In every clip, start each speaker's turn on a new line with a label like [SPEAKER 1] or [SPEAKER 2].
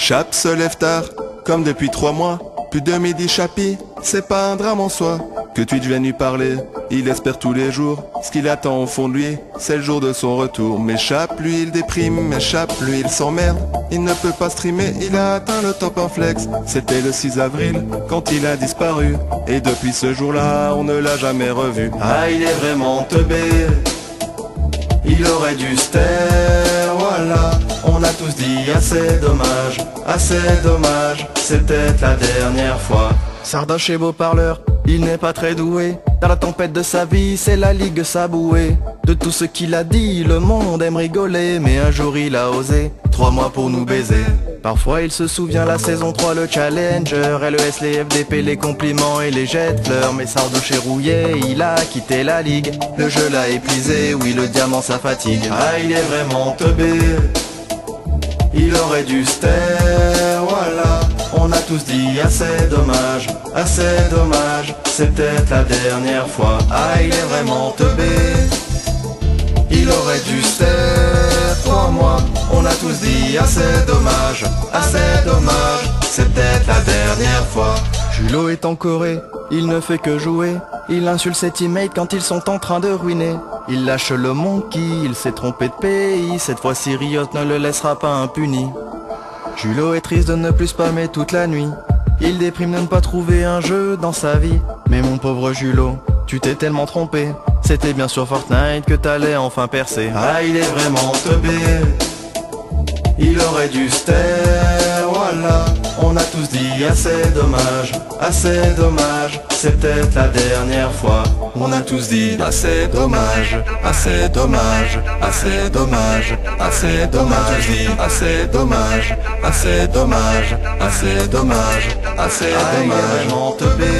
[SPEAKER 1] Chap se lève tard, comme depuis 3 mois. Plus de midi Chapi, c'est pas un drame en soi. Que Twitch vienne lui parler, il espère tous les jours. Ce qu'il attend au fond de lui, c'est le jour de son retour. Mais Chap, lui il déprime, mais Chap, lui il s'emmerde. Il ne peut pas streamer, il a atteint le top en flex. C'était le 6 avril, quand il a disparu. Et depuis ce jour-là, on ne l'a jamais revu. Ah, il est vraiment teubé, il aurait dû se taire, voilà. On a tous dit assez dommage, c'est peut-être la dernière fois.
[SPEAKER 2] Sardoche est beau parleur, il n'est pas très doué. Dans la tempête de sa vie, c'est la ligue sa bouée. De tout ce qu'il a dit, le monde aime rigoler. Mais un jour il a osé, 3 mois pour nous baiser. Parfois il se souvient la saison 3, le challenger, LES, les FDP, les compliments et les jets de fleurs. Mais Sardoche est rouillé, il a quitté la ligue. Le jeu l'a épuisé, oui le diamant ça fatigue.
[SPEAKER 1] Ah, il est vraiment teubé, il aurait dû se taire, voilà. On a tous dit assez dommage, c'est peut-être la dernière fois. Ah, il est vraiment teubé, il aurait dû se taire, 3 mois. On a tous dit assez dommage, c'est peut-être la dernière fois.
[SPEAKER 2] Julot est en Corée, il ne fait que jouer. Il insulte ses teammates quand ils sont en train de ruiner. Il lâche le monkey, il s'est trompé de pays. Cette fois-ci Riot ne le laissera pas impuni. Julot est triste de ne plus spammer toute la nuit. Il déprime de ne pas trouver un jeu dans sa vie. Mais mon pauvre Julot, tu t'es tellement trompé. C'était bien sur Fortnite que t'allais enfin percer.
[SPEAKER 1] Ah, il est vraiment teubé, il aurait dû se taire, voilà. On a tous dit assez dommage, c'est peut-être la dernière fois. On a tous dit assez dommage, assez dommage. On a tous dit assez dommage, il est vraiment teubé,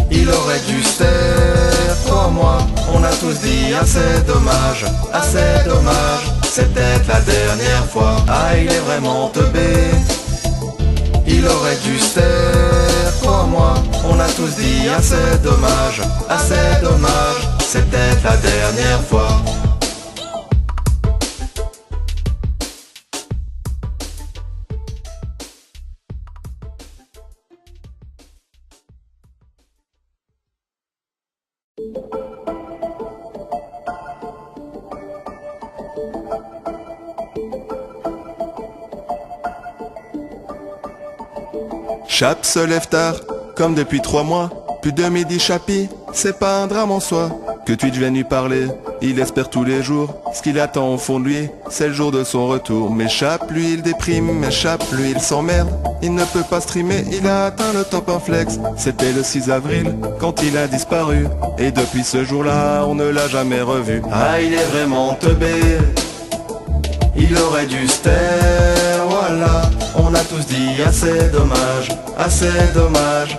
[SPEAKER 1] il aurait dû se taire, 3 mois. On a tous dit assez dommage, c'est peut-être la dernière fois. Ah, il est vraiment teubé, il aurait dû se taire, 3 mois. On a tous dit assez dommage, c'est peut-être la dernière fois. Chap se lève tard, comme depuis 3 mois. Plus de midi Chapi, c'est pas un drame en soi. Que Twitch vienne lui parler, il espère tous les jours. Ce qu'il attend au fond de lui, c'est le jour de son retour. Mais Chap, lui il déprime, mais Chap, lui il s'emmerde. Il ne peut pas streamer, il a atteint le top en flex. C'était le 6 avril, quand il a disparu. Et depuis ce jour-là, on ne l'a jamais revu. Ah, il est vraiment teubé, il aurait dû se taire, voilà. On a tous dit assez dommage,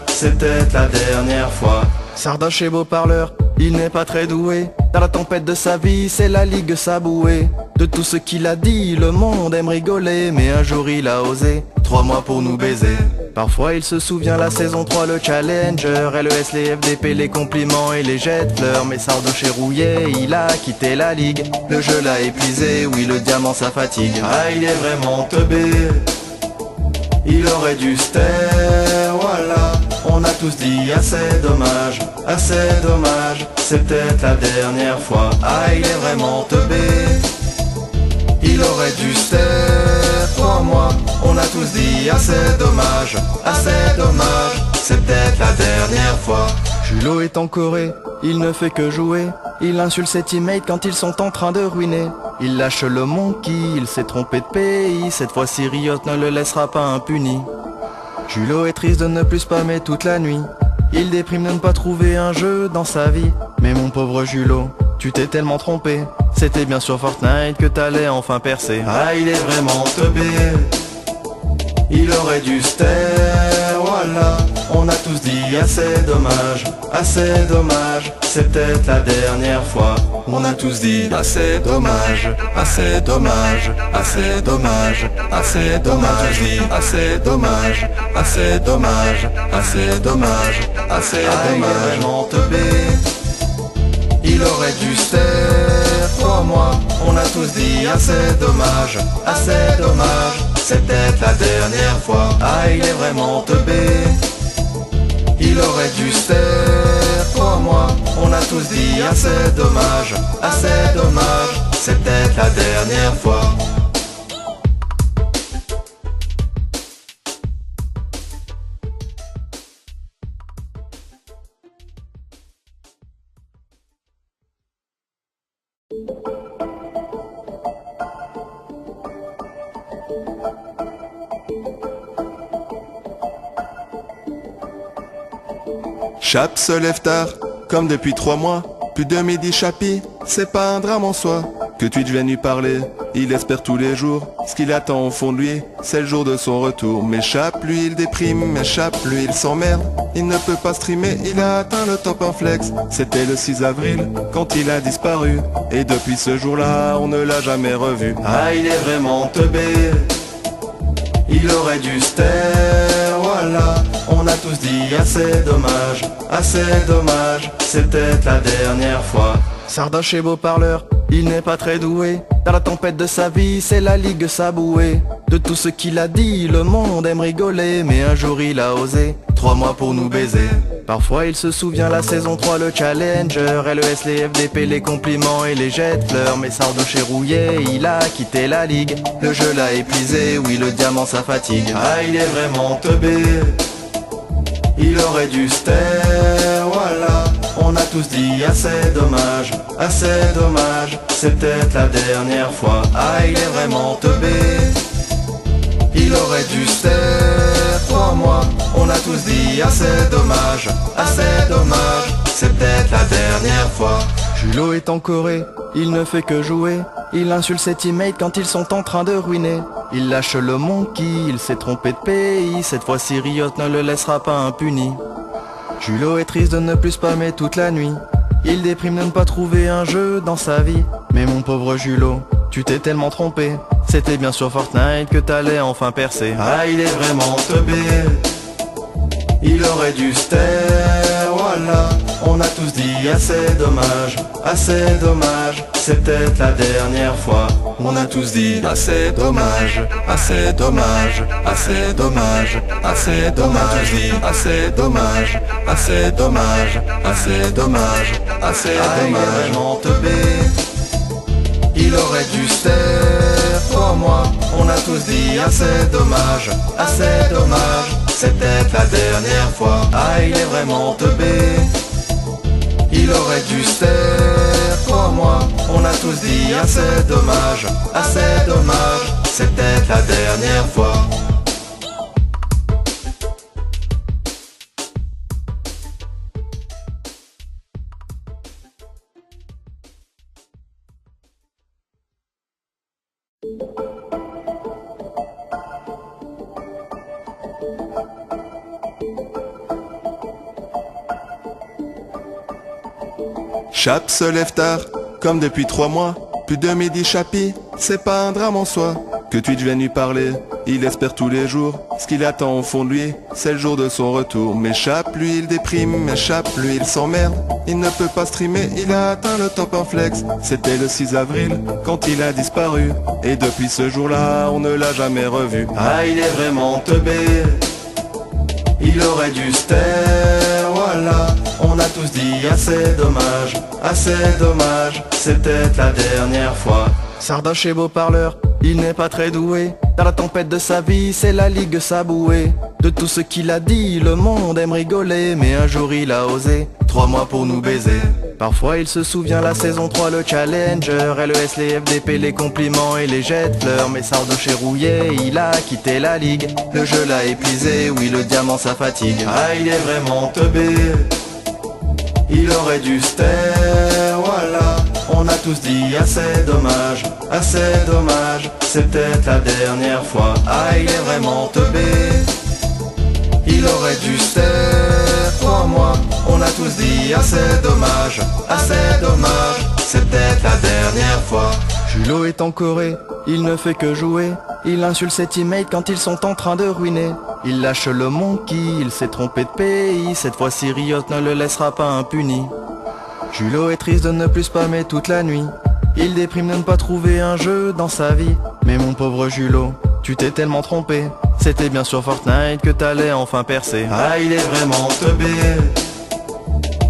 [SPEAKER 1] c'est peut-être la dernière fois.
[SPEAKER 2] Sardoche est beau parleur, il n'est pas très doué. Dans la tempête de sa vie, c'est la ligue sa bouée. De tout ce qu'il a dit, le monde aime rigoler. Mais un jour il a osé, 3 mois pour nous baiser. Parfois il se souvient la saison 3, le challenger, LES, les FDP, les compliments et les jets de fleurs. Mais Sardoche est rouillé, il a quitté la ligue. Le jeu l'a épuisé, oui le diamant ça fatigue.
[SPEAKER 1] Ah, il est vraiment teubé, il aurait dû se taire, voilà. On a tous dit assez dommage, c'est peut-être la dernière fois. Ah, il est vraiment teubé, il aurait dû se taire, 3 mois. On a tous dit assez dommage, c'est peut-être la dernière fois.
[SPEAKER 2] Julot est en Corée, il ne fait que jouer. Il insulte ses teammates quand ils sont en train de ruiner. Il lâche le monkey, il s'est trompé de pays. Cette fois-ci Riot ne le laissera pas impuni. Julot est triste de ne plus spammer toute la nuit. Il déprime de ne pas trouver un jeu dans sa vie. Mais mon pauvre Julot, tu t'es tellement trompé. C'était bien sur Fortnite que t'allais enfin percer.
[SPEAKER 1] Ah, il est vraiment teubé, il aurait dû se taire, voilà. On a tous dit assez dommage, c'est peut-être la dernière fois. On a tous dit assez dommage, On a tous dit assez dommage, il est vraiment teubé, il aurait dû se taire, 3 mois. On a tous dit assez dommage,
[SPEAKER 2] c'est peut-être la dernière fois. Ah, il est vraiment teubé, il aurait dû se taire. Toi, moi, on a tous dit assez dommage, c'est peut-être la dernière fois.
[SPEAKER 1] Chap se lève tard, comme depuis 3 mois. Plus de midi Chapi, c'est pas un drame en soi. Que tu deviennes lui parler, il espère tous les jours. Ce qu'il attend au fond de lui, c'est le jour de son retour. Mais Chap, lui il déprime, mais Chap, lui il s'emmerde. Il ne peut pas streamer, il a atteint le top en flex. C'était le 6 avril, quand il a disparu. Et depuis ce jour-là, on ne l'a jamais revu.
[SPEAKER 2] Ah, il est vraiment teubé, il aurait dû se taire, voilà. On a tous dit assez dommage, c'est peut-être la dernière fois. Sardoche est beau parleur, il n'est pas très doué. Dans la tempête de sa vie, c'est la ligue sabouée. De tout ce qu'il a dit, le monde aime rigoler. Mais un jour il a osé, 3 mois pour nous baiser. Parfois il se souvient la saison 3, le challenger, LES, les FDP, les compliments et les jets de fleurs. Mais Sardoche est rouillé, il a quitté la ligue. Le jeu l'a épuisé, oui le diamant ça fatigue. Ah, il est vraiment teubé, il aurait dû se taire, voilà. On a tous dit assez dommage, c'est peut-être la dernière fois. Ah, il est vraiment teubé, il aurait dû se taire, toi, moi. On a tous dit assez dommage, c'est peut-être la dernière fois. Julot est en Corée, il ne fait que jouer. Il insulte ses teammates quand ils sont en train de ruiner. Il lâche le monkey, il s'est trompé de pays. Cette fois-ci Riot ne le laissera pas impuni. Julot est triste de ne plus spammer toute la nuit. Il déprime de ne pas trouver un jeu dans sa vie. Mais mon pauvre Julot, tu t'es tellement trompé. C'était bien sur Fortnite que t'allais enfin percer. Ah, il est vraiment teubé, il aurait dû se taire, voilà. On a tous dit assez dommage, c'est peut-être la dernière fois. On a tous dit assez dommage, assez dommage. On a tous dit assez dommage, Ah, il est vraiment teubé, il aurait dû se taire, toi, moi. On a tous dit assez dommage, c'est peut-être la dernière fois. Ah, il est vraiment teubé, il aurait dû se taire, toi, moi. On a tous dit assez dommage, c'est peut-être la dernière fois.
[SPEAKER 1] Chap se lève tard, comme depuis 3 mois. Plus de midi Chapi, c'est pas un drame en soi. Que tu deviennes lui parler, il espère tous les jours. Ce qu'il attend au fond de lui, c'est le jour de son retour. Mais Chap, lui il déprime, mais Chap, lui il s'emmerde. Il ne peut pas streamer, il a atteint le top en flex. C'était le 6 avril, quand il a disparu. Et depuis ce jour-là, on ne l'a jamais revu.
[SPEAKER 2] Ah, il est vraiment teubé, il aurait dû se taire, voilà. On a tous dit assez dommage, c'est peut-être la dernière fois. Sardoche est beau parleur, il n'est pas très doué. Dans la tempête de sa vie, c'est la ligue sabouée. De tout ce qu'il a dit, le monde aime rigoler. Mais un jour il a osé, 3 mois pour nous baiser. Parfois il se souvient la saison 3, le challenger, LES, les FDP, les compliments et les jets de fleurs. Mais Sardoche est rouillé, il a quitté la ligue. Le jeu l'a épuisé, oui le diamant ça fatigue. Ah, il est vraiment teubé, il aurait dû se taire, voilà. On a tous dit assez dommage, c'est peut-être la dernière fois. Ah, il est vraiment teubé, il aurait dû se taire, toi, moi. On a tous dit assez dommage, c'est peut-être la dernière fois. Julot est en Corée, il ne fait que jouer. Il insulte ses teammates quand ils sont en train de ruiner. Il lâche le monkey, il s'est trompé de pays. Cette fois-ci Riot ne le laissera pas impuni. Julot est triste de ne plus spammer toute la nuit. Il déprime de ne pas trouver un jeu dans sa vie. Mais mon pauvre Julot, tu t'es tellement trompé. C'était bien sur Fortnite que t'allais enfin percer. Ah, il est vraiment teubé,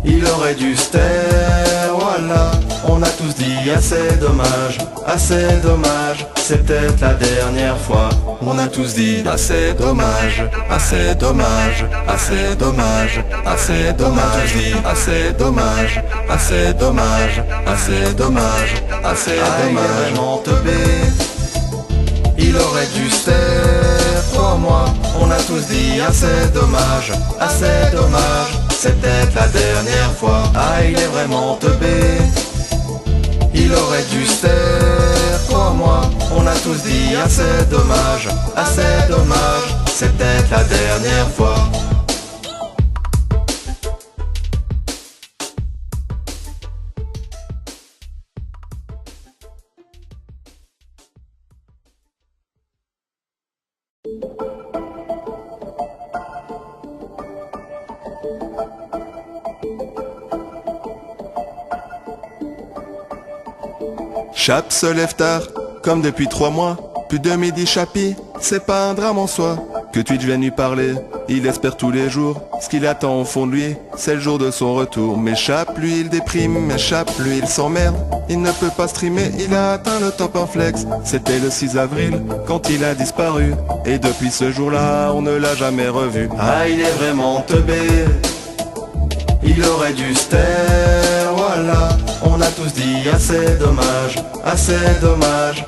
[SPEAKER 2] il aurait dû se taire, voilà. On a tous dit assez dommage, c'est peut-être la dernière fois. On a tous dit assez dommage, assez dommage, assez dommage, assez dommage, assez dommage, assez dommage, assez dommage, assez dommage. Il est vraiment teubé, il aurait dû se taire, crois-moi. On a tous dit assez dommage, c'est peut-être la dernière fois. Ah, il est vraiment teubé, il aurait dû se taire, crois-moi. On a tous dit assez dommage, c'est peut-être la dernière fois.
[SPEAKER 1] Chap se lève tard, comme depuis 3 mois. Plus de midi Chapi, c'est pas un drame en soi. Que Twitch vienne lui parler, il espère tous les jours. Ce qu'il attend au fond de lui, c'est le jour de son retour. Mais Chap, lui il déprime, mais Chap, lui il s'emmerde. Il ne peut pas streamer, il a atteint le top en flex. C'était le 6 avril, quand il a disparu. Et depuis ce jour-là, on ne l'a jamais revu.
[SPEAKER 2] Ah, il est vraiment teubé, il aurait dû se taire, voilà. On a tous dit assez dommage,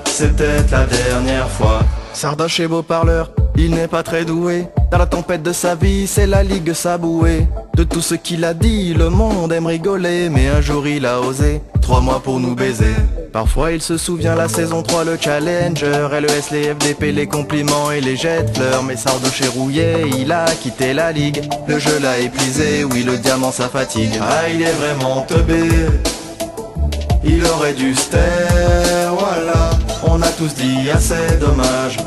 [SPEAKER 2] c'est peut-être la dernière fois. Sardoche est beau parleur, il n'est pas très doué. Dans la tempête de sa vie, c'est la ligue sabouée. De tout ce qu'il a dit, le monde aime rigoler. Mais un jour il a osé, 3 mois pour nous baiser. Parfois il se souvient la saison 3, le challenger, LES, les FDP, les compliments et les jets de fleurs. Mais Sardoche est rouillé, il a quitté la ligue. Le jeu l'a épuisé, oui le diamant ça fatigue. Ah, il est vraiment teubé, il aurait dû se taire, voilà. On a tous dit assez dommage,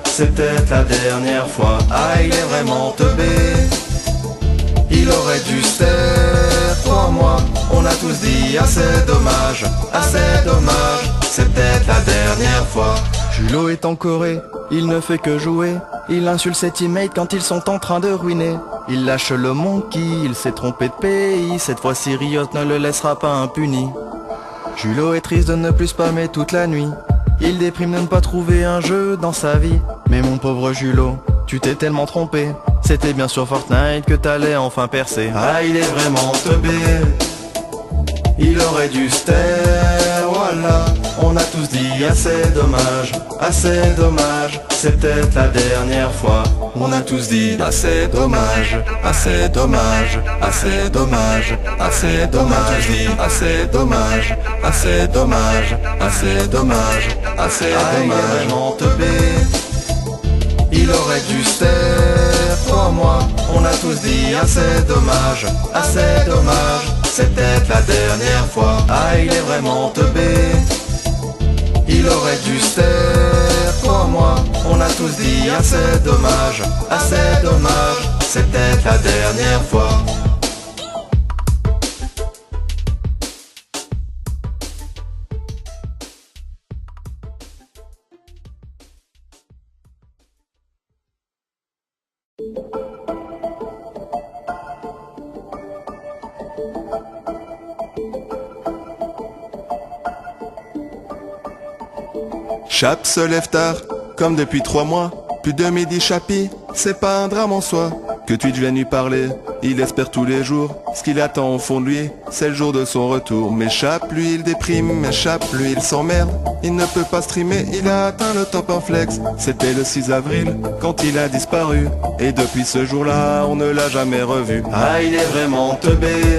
[SPEAKER 2] c'est peut-être la dernière fois. Ah, il est vraiment teubé, il aurait dû se taire, crois-moi. On a tous dit assez dommage, c'est peut-être la dernière fois. Julot est en Corée, il ne fait que jouer. Il insulte ses teammates quand ils sont en train de ruiner. Il lâche le monkey, il s'est trompé de pays. Cette fois-ci Riot ne le laissera pas impuni. Julot est triste de ne plus spammer toute la nuit. Il déprime de ne pas trouver un jeu dans sa vie. Mais mon pauvre Julot, tu t'es tellement trompé. C'était bien sur Fortnite que t'allais enfin percer. Ah, il est vraiment teubé, il aurait dû se taire, voilà. On a tous dit assez dommage, c'est peut-être la dernière fois. On a tous dit assez dommage, assez dommage, assez dommage, assez dommage, assez dommage, assez dommage, assez dommage, assez dommage. Il est vraiment teubé, il aurait dû se taire, crois-moi. On a tous dit assez dommage, c'est peut-être la dernière fois. Ah, il est vraiment teubé, il aurait dû se taire, crois-moi. On a tous dit assez dommage, c'est peut-être la dernière fois.
[SPEAKER 1] Chap se lève tard, comme depuis 3 mois. Plus de midi Chapi, c'est pas un drame en soi. Que Twitch vienne lui parler, il espère tous les jours. Ce qu'il attend au fond de lui, c'est le jour de son retour. Mais Chap, lui il déprime, mais Chap, lui il s'emmerde. Il ne peut pas streamer, il a atteint le top en flex. C'était le 6 avril, quand il a disparu. Et depuis ce jour-là, on ne l'a jamais revu.
[SPEAKER 2] Ah, il est vraiment teubé,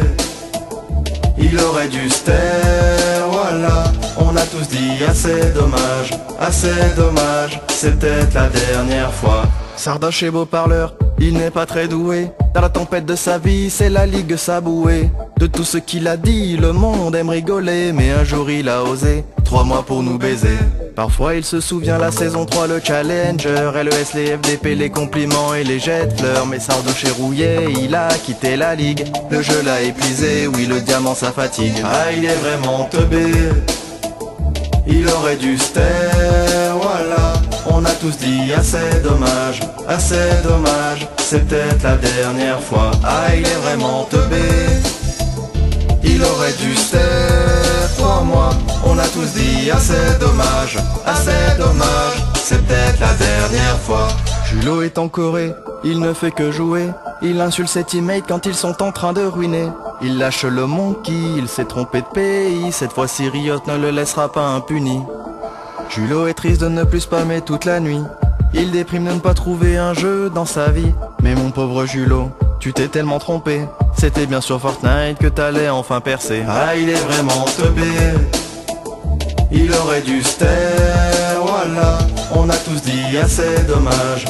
[SPEAKER 2] il aurait dû se taire, voilà. On a tous dit assez dommage, c'est peut-être la dernière fois. Sardoche est beau parleur, il n'est pas très doué. Dans la tempête de sa vie, c'est la ligue sabouée. De tout ce qu'il a dit, le monde aime rigoler. Mais un jour il a osé, 3 mois pour nous baiser. Parfois il se souvient la saison 3, le challenger, LES, les FDP, les compliments et les jets de fleurs. Mais Sardoche est rouillé, il a quitté la ligue. Le jeu l'a épuisé, oui le diamant ça fatigue. Ah, il est vraiment teubé, il aurait dû se taire, voilà. on a tous dit assez dommage, c'est peut-être la dernière fois. Ah, il est vraiment teubé, il aurait dû se taire. 3 mois, on a tous dit assez dommage, c'est peut-être la dernière fois. Julot est en Corée, il ne fait que jouer. Il insulte ses teammates quand ils sont en train de ruiner. Il lâche le monkey, il s'est trompé de pays. Cette fois-ci Riot ne le laissera pas impuni. Julot est triste de ne plus spammer toute la nuit. Il déprime de ne pas trouver un jeu dans sa vie. Mais mon pauvre Julot, tu t'es tellement trompé. C'était bien sur Fortnite que t'allais enfin percer. Ah, il est vraiment teubé, il aurait dû se taire, voilà. On a tous dit assez dommage,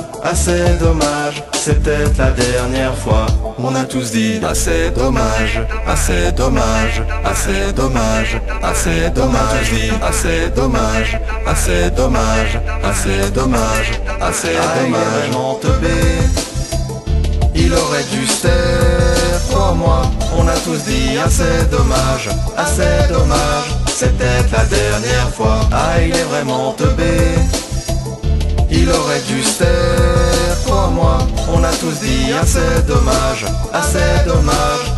[SPEAKER 2] c'est peut-être la dernière fois. On a tous dit assez dommage, assez dommage. On a tous dit assez dommage, il est vraiment teubé, il aurait dû se taire. 3 mois, on a tous dit assez dommage, c'est peut-être la dernière fois. Ah, il est vraiment teubé, il aurait dû se taire. 3 mois, on a tous dit assez dommage,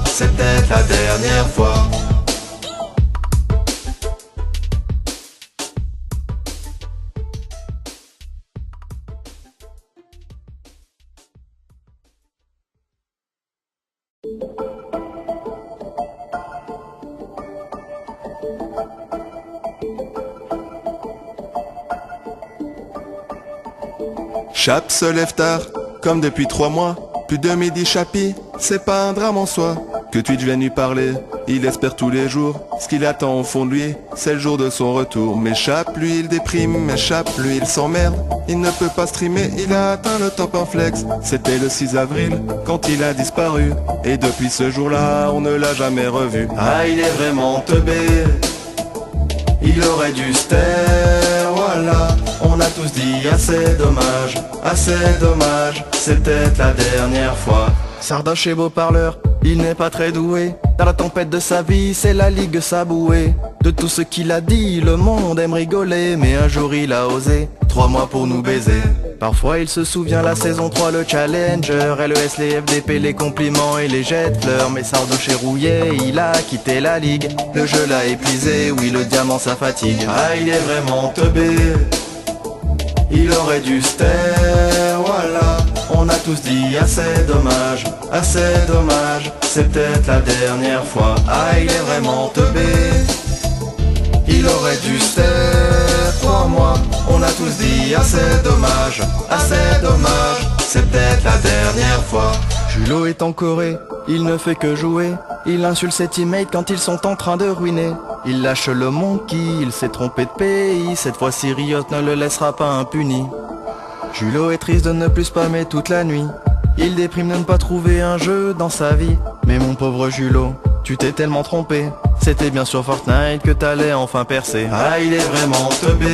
[SPEAKER 2] c'est peut-être la dernière fois.
[SPEAKER 1] Chap se lève tard, comme depuis 3 mois. Plus de midi Chapi, c'est pas un drame en soi. Que Twitch vienne lui parler, il espère tous les jours. Ce qu'il attend au fond de lui, c'est le jour de son retour. Mais Chap, lui il déprime, mais Chap, lui il s'emmerde. Il ne peut pas streamer, il a atteint le top en flex. C'était le 6 avril, quand il a disparu. Et depuis ce jour-là, on ne l'a jamais revu.
[SPEAKER 2] Ah, il est vraiment teubé, il aurait dû se taire, voilà. On a tous dit assez dommage, c'est peut-être la dernière fois. Sardoche est beau parleur, il n'est pas très doué. Dans la tempête de sa vie, c'est la ligue sabouée. De tout ce qu'il a dit, le monde aime rigoler. Mais un jour il a osé, 3 mois pour nous baiser. Parfois il se souvient la saison 3, le challenger, LES, les FDP, les compliments et les jets de fleurs. Mais Sardoche est rouillé, il a quitté la ligue. Le jeu l'a épuisé, oui le diamant ça fatigue. Ah, il est vraiment teubé, il aurait dû se taire, voilà. On a tous dit assez dommage, c'est peut-être la dernière fois. Ah, il est vraiment teubé, il aurait dû se taire. 3 mois, on a tous dit assez dommage, c'est peut-être la dernière fois. Julot est en Corée, il ne fait que jouer. Il insulte ses teammates quand ils sont en train de ruiner. Il lâche le monkey, il s'est trompé de pays. Cette fois-ci Riot ne le laissera pas impuni. Julot est triste de ne plus spammer toute la nuit. Il déprime de ne pas trouver un jeu dans sa vie. Mais mon pauvre Julot, tu t'es tellement trompé. C'était bien sur Fortnite que t'allais enfin percer. Ah, il est vraiment teubé,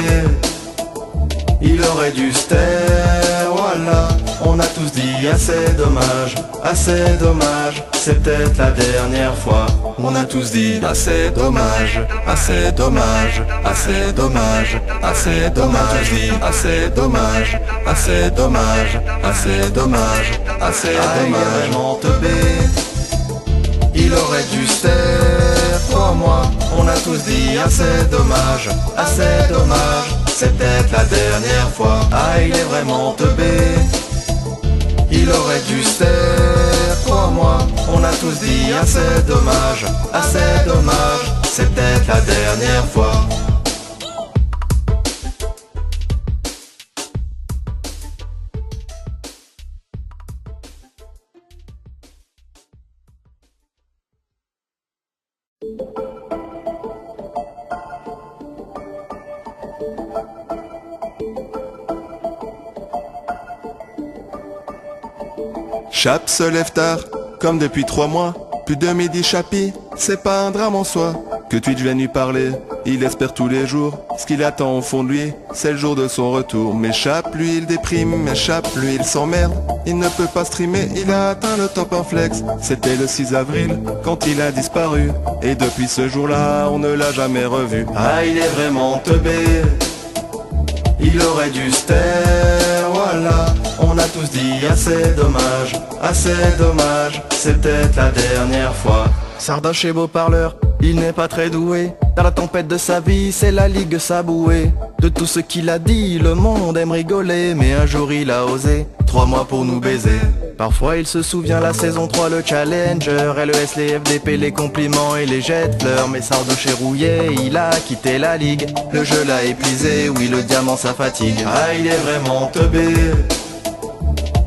[SPEAKER 2] il aurait dû se taire, voilà. On a tous dit assez dommage, c'est peut-être la dernière fois. On a tous dit assez dommage, On a tous dit assez dommage, il est vraiment teubé, il aurait dû se taire. 3 mois, on a tous dit assez dommage, c'est peut-être la dernière fois. Ah, il est vraiment teubé, il aurait dû se taire. 3 mois, on a tous dit assez dommage, c'est peut-être la dernière fois.
[SPEAKER 1] Chap se lève tard, comme depuis 3 mois. Plus de midi Chapi, c'est pas un drame en soi. Que Twitch vienne lui parler, il espère tous les jours. Ce qu'il attend au fond de lui, c'est le jour de son retour. Mais Chap, lui il déprime, mais Chap, lui il s'emmerde. Il ne peut pas streamer, il a atteint le top en flex. C'était le 6 avril, quand il a disparu. Et depuis ce jour-là, on ne l'a jamais revu.
[SPEAKER 2] Ah, il est vraiment teubé, Il aurait dû se taire, voilà. On a tous dit assez dommage, c'est peut-être la dernière fois. Sardoche est beau parleur, il n'est pas très doué. Dans la tempête de sa vie, c'est la ligue sabouée. De tout ce qu'il a dit, le monde aime rigoler. Mais un jour il a osé, 3 mois pour nous baiser. Parfois il se souvient la saison 3, le Challenger, LES, les FDP, les compliments et les jets de fleurs. Mais Sardoche est rouillé, il a quitté la ligue. Le jeu l'a épuisé, oui le diamant ça fatigue. Ah il est vraiment teubé,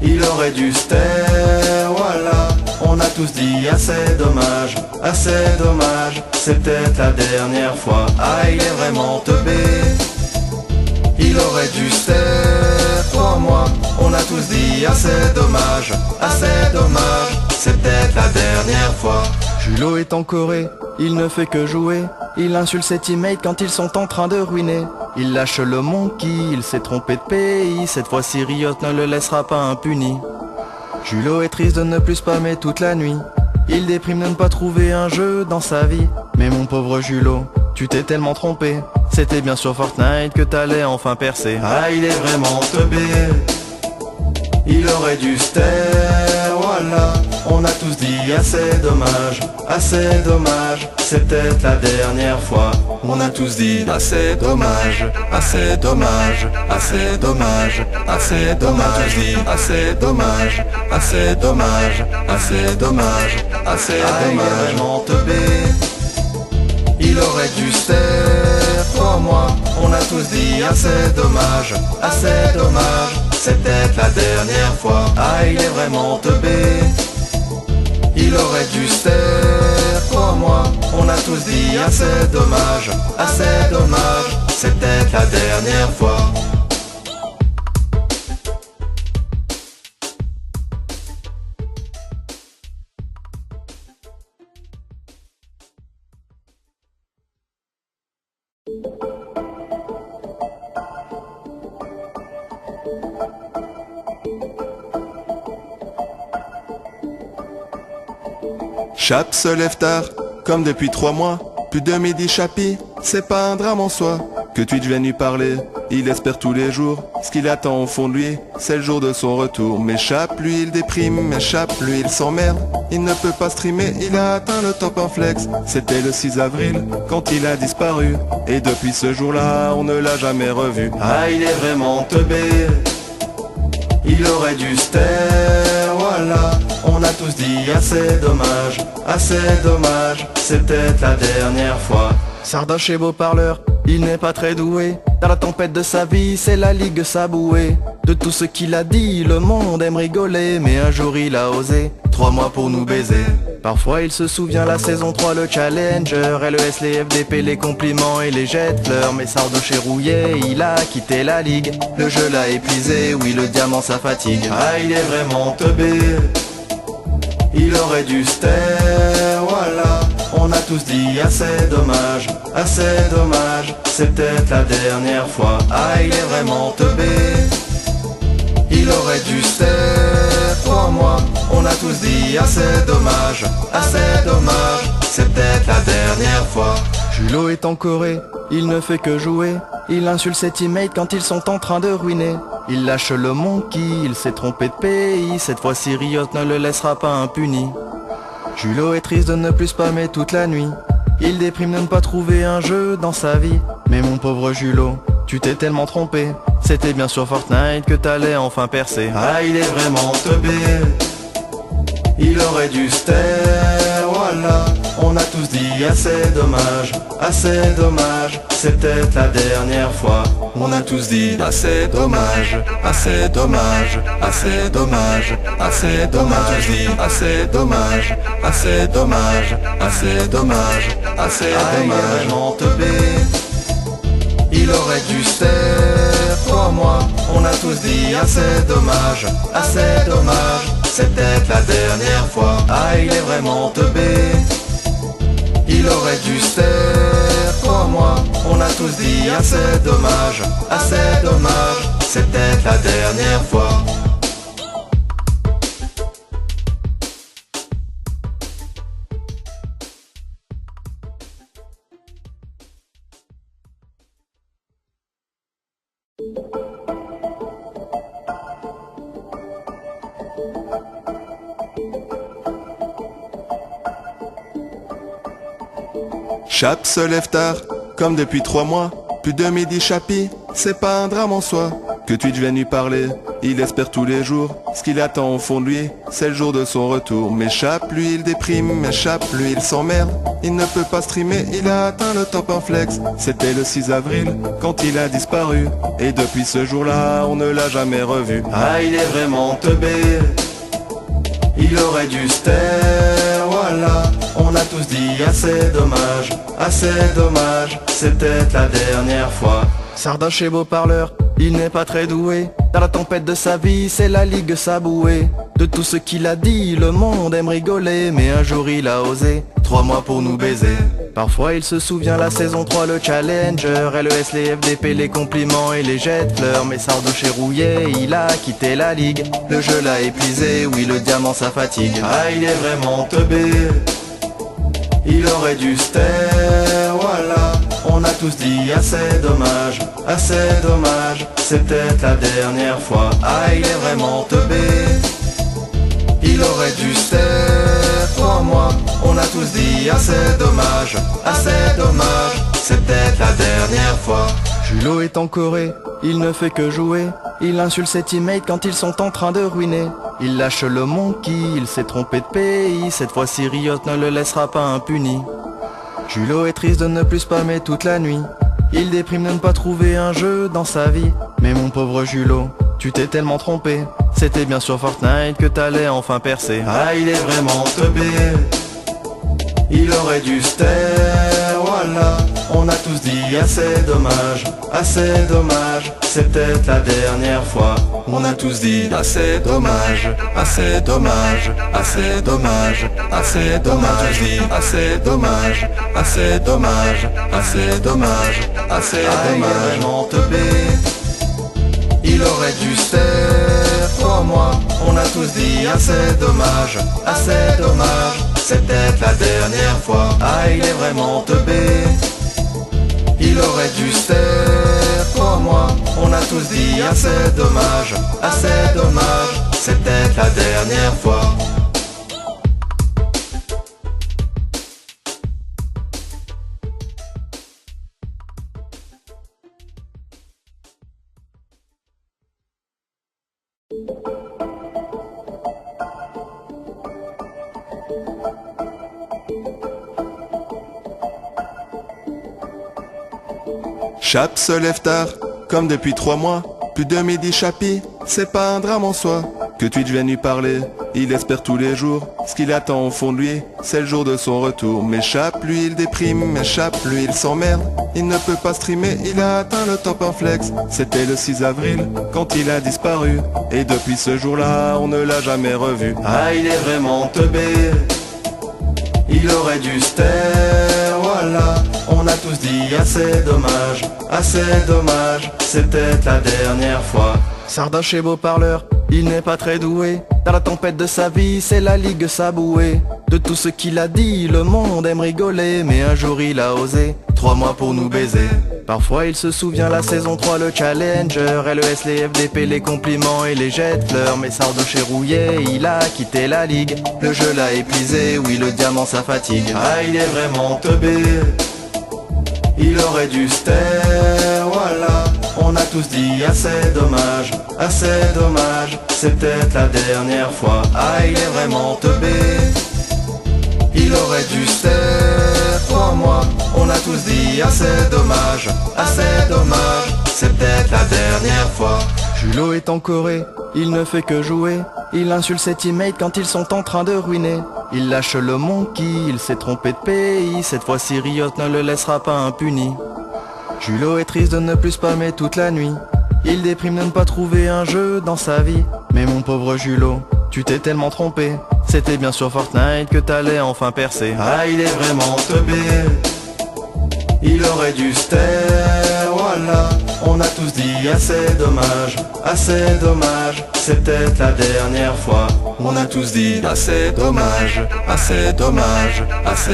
[SPEAKER 2] il aurait dû se taire, voilà. On a tous dit assez dommage, c'est peut-être la dernière fois. Ah il est vraiment teubé, il aurait dû se taire, crois-moi. On a tous dit assez dommage, c'est peut-être la dernière fois. Julot est en Corée, il ne fait que jouer. Il insulte ses teammates quand ils sont en train de ruiner. Il lâche le monkey, il s'est trompé de pays. Cette fois-ci Riot ne le laissera pas impuni. Julot est triste de ne plus spammer toute la nuit. Il déprime de ne pas trouver un jeu dans sa vie. Mais mon pauvre Julot, tu t'es tellement trompé. C'était bien sur Fortnite que t'allais enfin percer. Ah il est vraiment teubé, il aurait dû se taire, voilà. On a tous dit assez dommage, c'est peut-être la dernière fois. On a tous dit assez dommage, assez dommage. On a tous dit assez dommage, il est vraiment teubé, il aurait dû se taire, crois-moi. On a tous dit assez dommage, c'est peut-être la dernière fois. Ah il est vraiment teubé, il aurait dû se taire, crois-moi. On a tous dit assez dommage, c'est peut-être la dernière fois.
[SPEAKER 1] Chap se lève tard, comme depuis 3 mois. Plus de midi Chapi, c'est pas un drame en soi. Que Twitch vienne lui parler, il espère tous les jours. Ce qu'il attend au fond de lui, c'est le jour de son retour. Mais Chap, lui il déprime, mais Chap, lui il s'emmerde. Il ne peut pas streamer, il a atteint le top en flex. C'était le 6 avril, quand il a disparu. Et depuis ce jour-là, on ne l'a jamais revu.
[SPEAKER 2] Ah il est vraiment teubé, il aurait dû se taire, voilà. On a tous dit assez dommage, c'est peut-être la dernière fois. Sardoche est beau parleur, il n'est pas très doué. Dans la tempête de sa vie, c'est la ligue sabouée. De tout ce qu'il a dit, le monde aime rigoler. Mais un jour il a osé, 3 mois pour nous baiser. Parfois il se souvient la saison 3, le Challenger, LES, les FDP, les compliments et les jets de fleurs. Mais Sardoche est rouillé, il a quitté la ligue. Le jeu l'a épuisé, oui le diamant ça fatigue. Ah il est vraiment teubé, il aurait dû se taire, voilà. On a tous dit assez dommage, c'est peut-être la dernière fois. Ah il est vraiment teubé, il aurait dû se taire, crois-moi. On a tous dit assez dommage, c'est peut-être la dernière fois. Julot est en Corée, il ne fait que jouer. Il insulte ses teammates quand ils sont en train de ruiner. Il lâche le monkey, il s'est trompé de pays. Cette fois-ci Riot ne le laissera pas impuni. Julot est triste de ne plus spammer toute la nuit. Il déprime de ne pas trouver un jeu dans sa vie. Mais mon pauvre Julot, tu t'es tellement trompé. C'était bien sur Fortnite que t'allais enfin percer. Ah il est vraiment teubé, il aurait dû se taire, voilà. On a tous dit assez dommage, c'est peut-être la dernière fois. On a tous dit assez dommage, assez dommage. On a tous dit assez dommage, il est vraiment teubé, il aurait dû se taire, crois-moi. On a tous dit assez dommage, c'est peut-être la dernière fois. Ah il est vraiment teubé, il aurait dû se taire, crois-moi. On a tous dit assez dommage, c'est peut-être la dernière fois.
[SPEAKER 1] Chap se lève tard, comme depuis 3 mois. Plus de midi Chapi, c'est pas un drame en soi. Que Twitch vienne lui parler, il espère tous les jours. Ce qu'il attend au fond de lui, c'est le jour de son retour. Mais Chap, lui il déprime, mais Chap, lui il s'emmerde. Il ne peut pas streamer, il a atteint le top en flex. C'était le 6 avril, quand il a disparu. Et depuis ce jour-là, on ne l'a jamais revu.
[SPEAKER 2] Ah, il est vraiment teubé, il aurait dû se taire, voilà. On a tous dit assez dommage, c'est peut-être la dernière fois. Sardoche est beau parleur, il n'est pas très doué. Dans la tempête de sa vie, c'est la ligue sabouée. De tout ce qu'il a dit, le monde aime rigoler. Mais un jour il a osé, 3 mois pour nous baiser. Parfois il se souvient la saison 3, le challenger, LES, les FDP, les compliments et les jets de fleurs. Mais Sardoche est rouillé, il a quitté la ligue. Le jeu l'a épuisé, oui le diamant ça fatigue. Ah, il est vraiment teubé, il aurait dû se taire, voilà. On a tous dit assez dommage, c'est peut-être la dernière fois. Ah, il est vraiment teubé, il aurait dû se taire, 3 mois. On a tous dit assez dommage, c'est peut-être la dernière fois. Julot est en Corée, il ne fait que jouer. Il insulte ses teammates quand ils sont en train de ruiner. Il lâche le monkey, il s'est trompé de pays. Cette fois-ci Riot ne le laissera pas impuni. Julot est triste de ne plus spammer toute la nuit. Il déprime de ne pas trouver un jeu dans sa vie. Mais mon pauvre Julot, tu t'es tellement trompé. C'était bien sur Fortnite que t'allais enfin percer. Ah, il est vraiment teubé, il aurait dû se taire, voilà. On a tous dit assez dommage, c'est peut-être la dernière fois. On a tous dit assez dommage, assez dommage. On a tous dit assez dommage, il est vraiment teubé, il aurait dû se taire, 3 mois. On a tous dit assez dommage, c'est peut-être la dernière fois. Ah, il est vraiment teubé, il aurait dû se taire, 3 mois. On a tous dit assez dommage, c'est peut-être la dernière fois.
[SPEAKER 1] Chap se lève tard, comme depuis 3 mois. Plus de midi Chapi, c'est pas un drame en soi. Que Twitch vienne lui parler, il espère tous les jours. Ce qu'il attend au fond de lui, c'est le jour de son retour. Mais Chap, lui il déprime, mais Chap, lui il s'emmerde. Il ne peut pas streamer, il a atteint le top en flex. C'était le 6 avril, quand il a disparu. Et depuis ce jour-là, on ne l'a jamais revu.
[SPEAKER 2] Ah, il est vraiment teubé, il aurait dû se taire, voilà. On a tous dit assez dommage, c'est peut-être la dernière fois. Sardoche est beau parleur, il n'est pas très doué. Dans la tempête de sa vie, c'est la ligue sabouée. De tout ce qu'il a dit, le monde aime rigoler. Mais un jour il a osé, 3 mois pour nous baiser. Parfois il se souvient la saison 3, le challenger, LES, les FDP, les compliments et les jets de fleurs. Mais Sardoche est rouillé, il a quitté la ligue. Le jeu l'a épuisé, oui le diamant ça fatigue. Ah, il est vraiment teubé, il aurait dû se taire, voilà. On a tous dit assez dommage, c'est peut-être la dernière fois. Ah, il est vraiment teubé, il aurait dû se taire, 3 mois. On a tous dit assez dommage, c'est peut-être la dernière fois. Julot est en Corée, il ne fait que jouer. Il insulte ses teammates quand ils sont en train de ruiner. Il lâche le monkey, il s'est trompé de pays. Cette fois-ci Riot ne le laissera pas impuni. Julot est triste de ne plus spammer toute la nuit. Il déprime de ne pas trouver un jeu dans sa vie. Mais mon pauvre Julot, tu t'es tellement trompé. C'était bien sur Fortnite que t'allais enfin percer. Ah, il est vraiment teubé, il aurait dû se taire, voilà. On a tous dit assez dommage, c'est peut-être la dernière fois. On a tous dit assez dommage, assez dommage. On a tous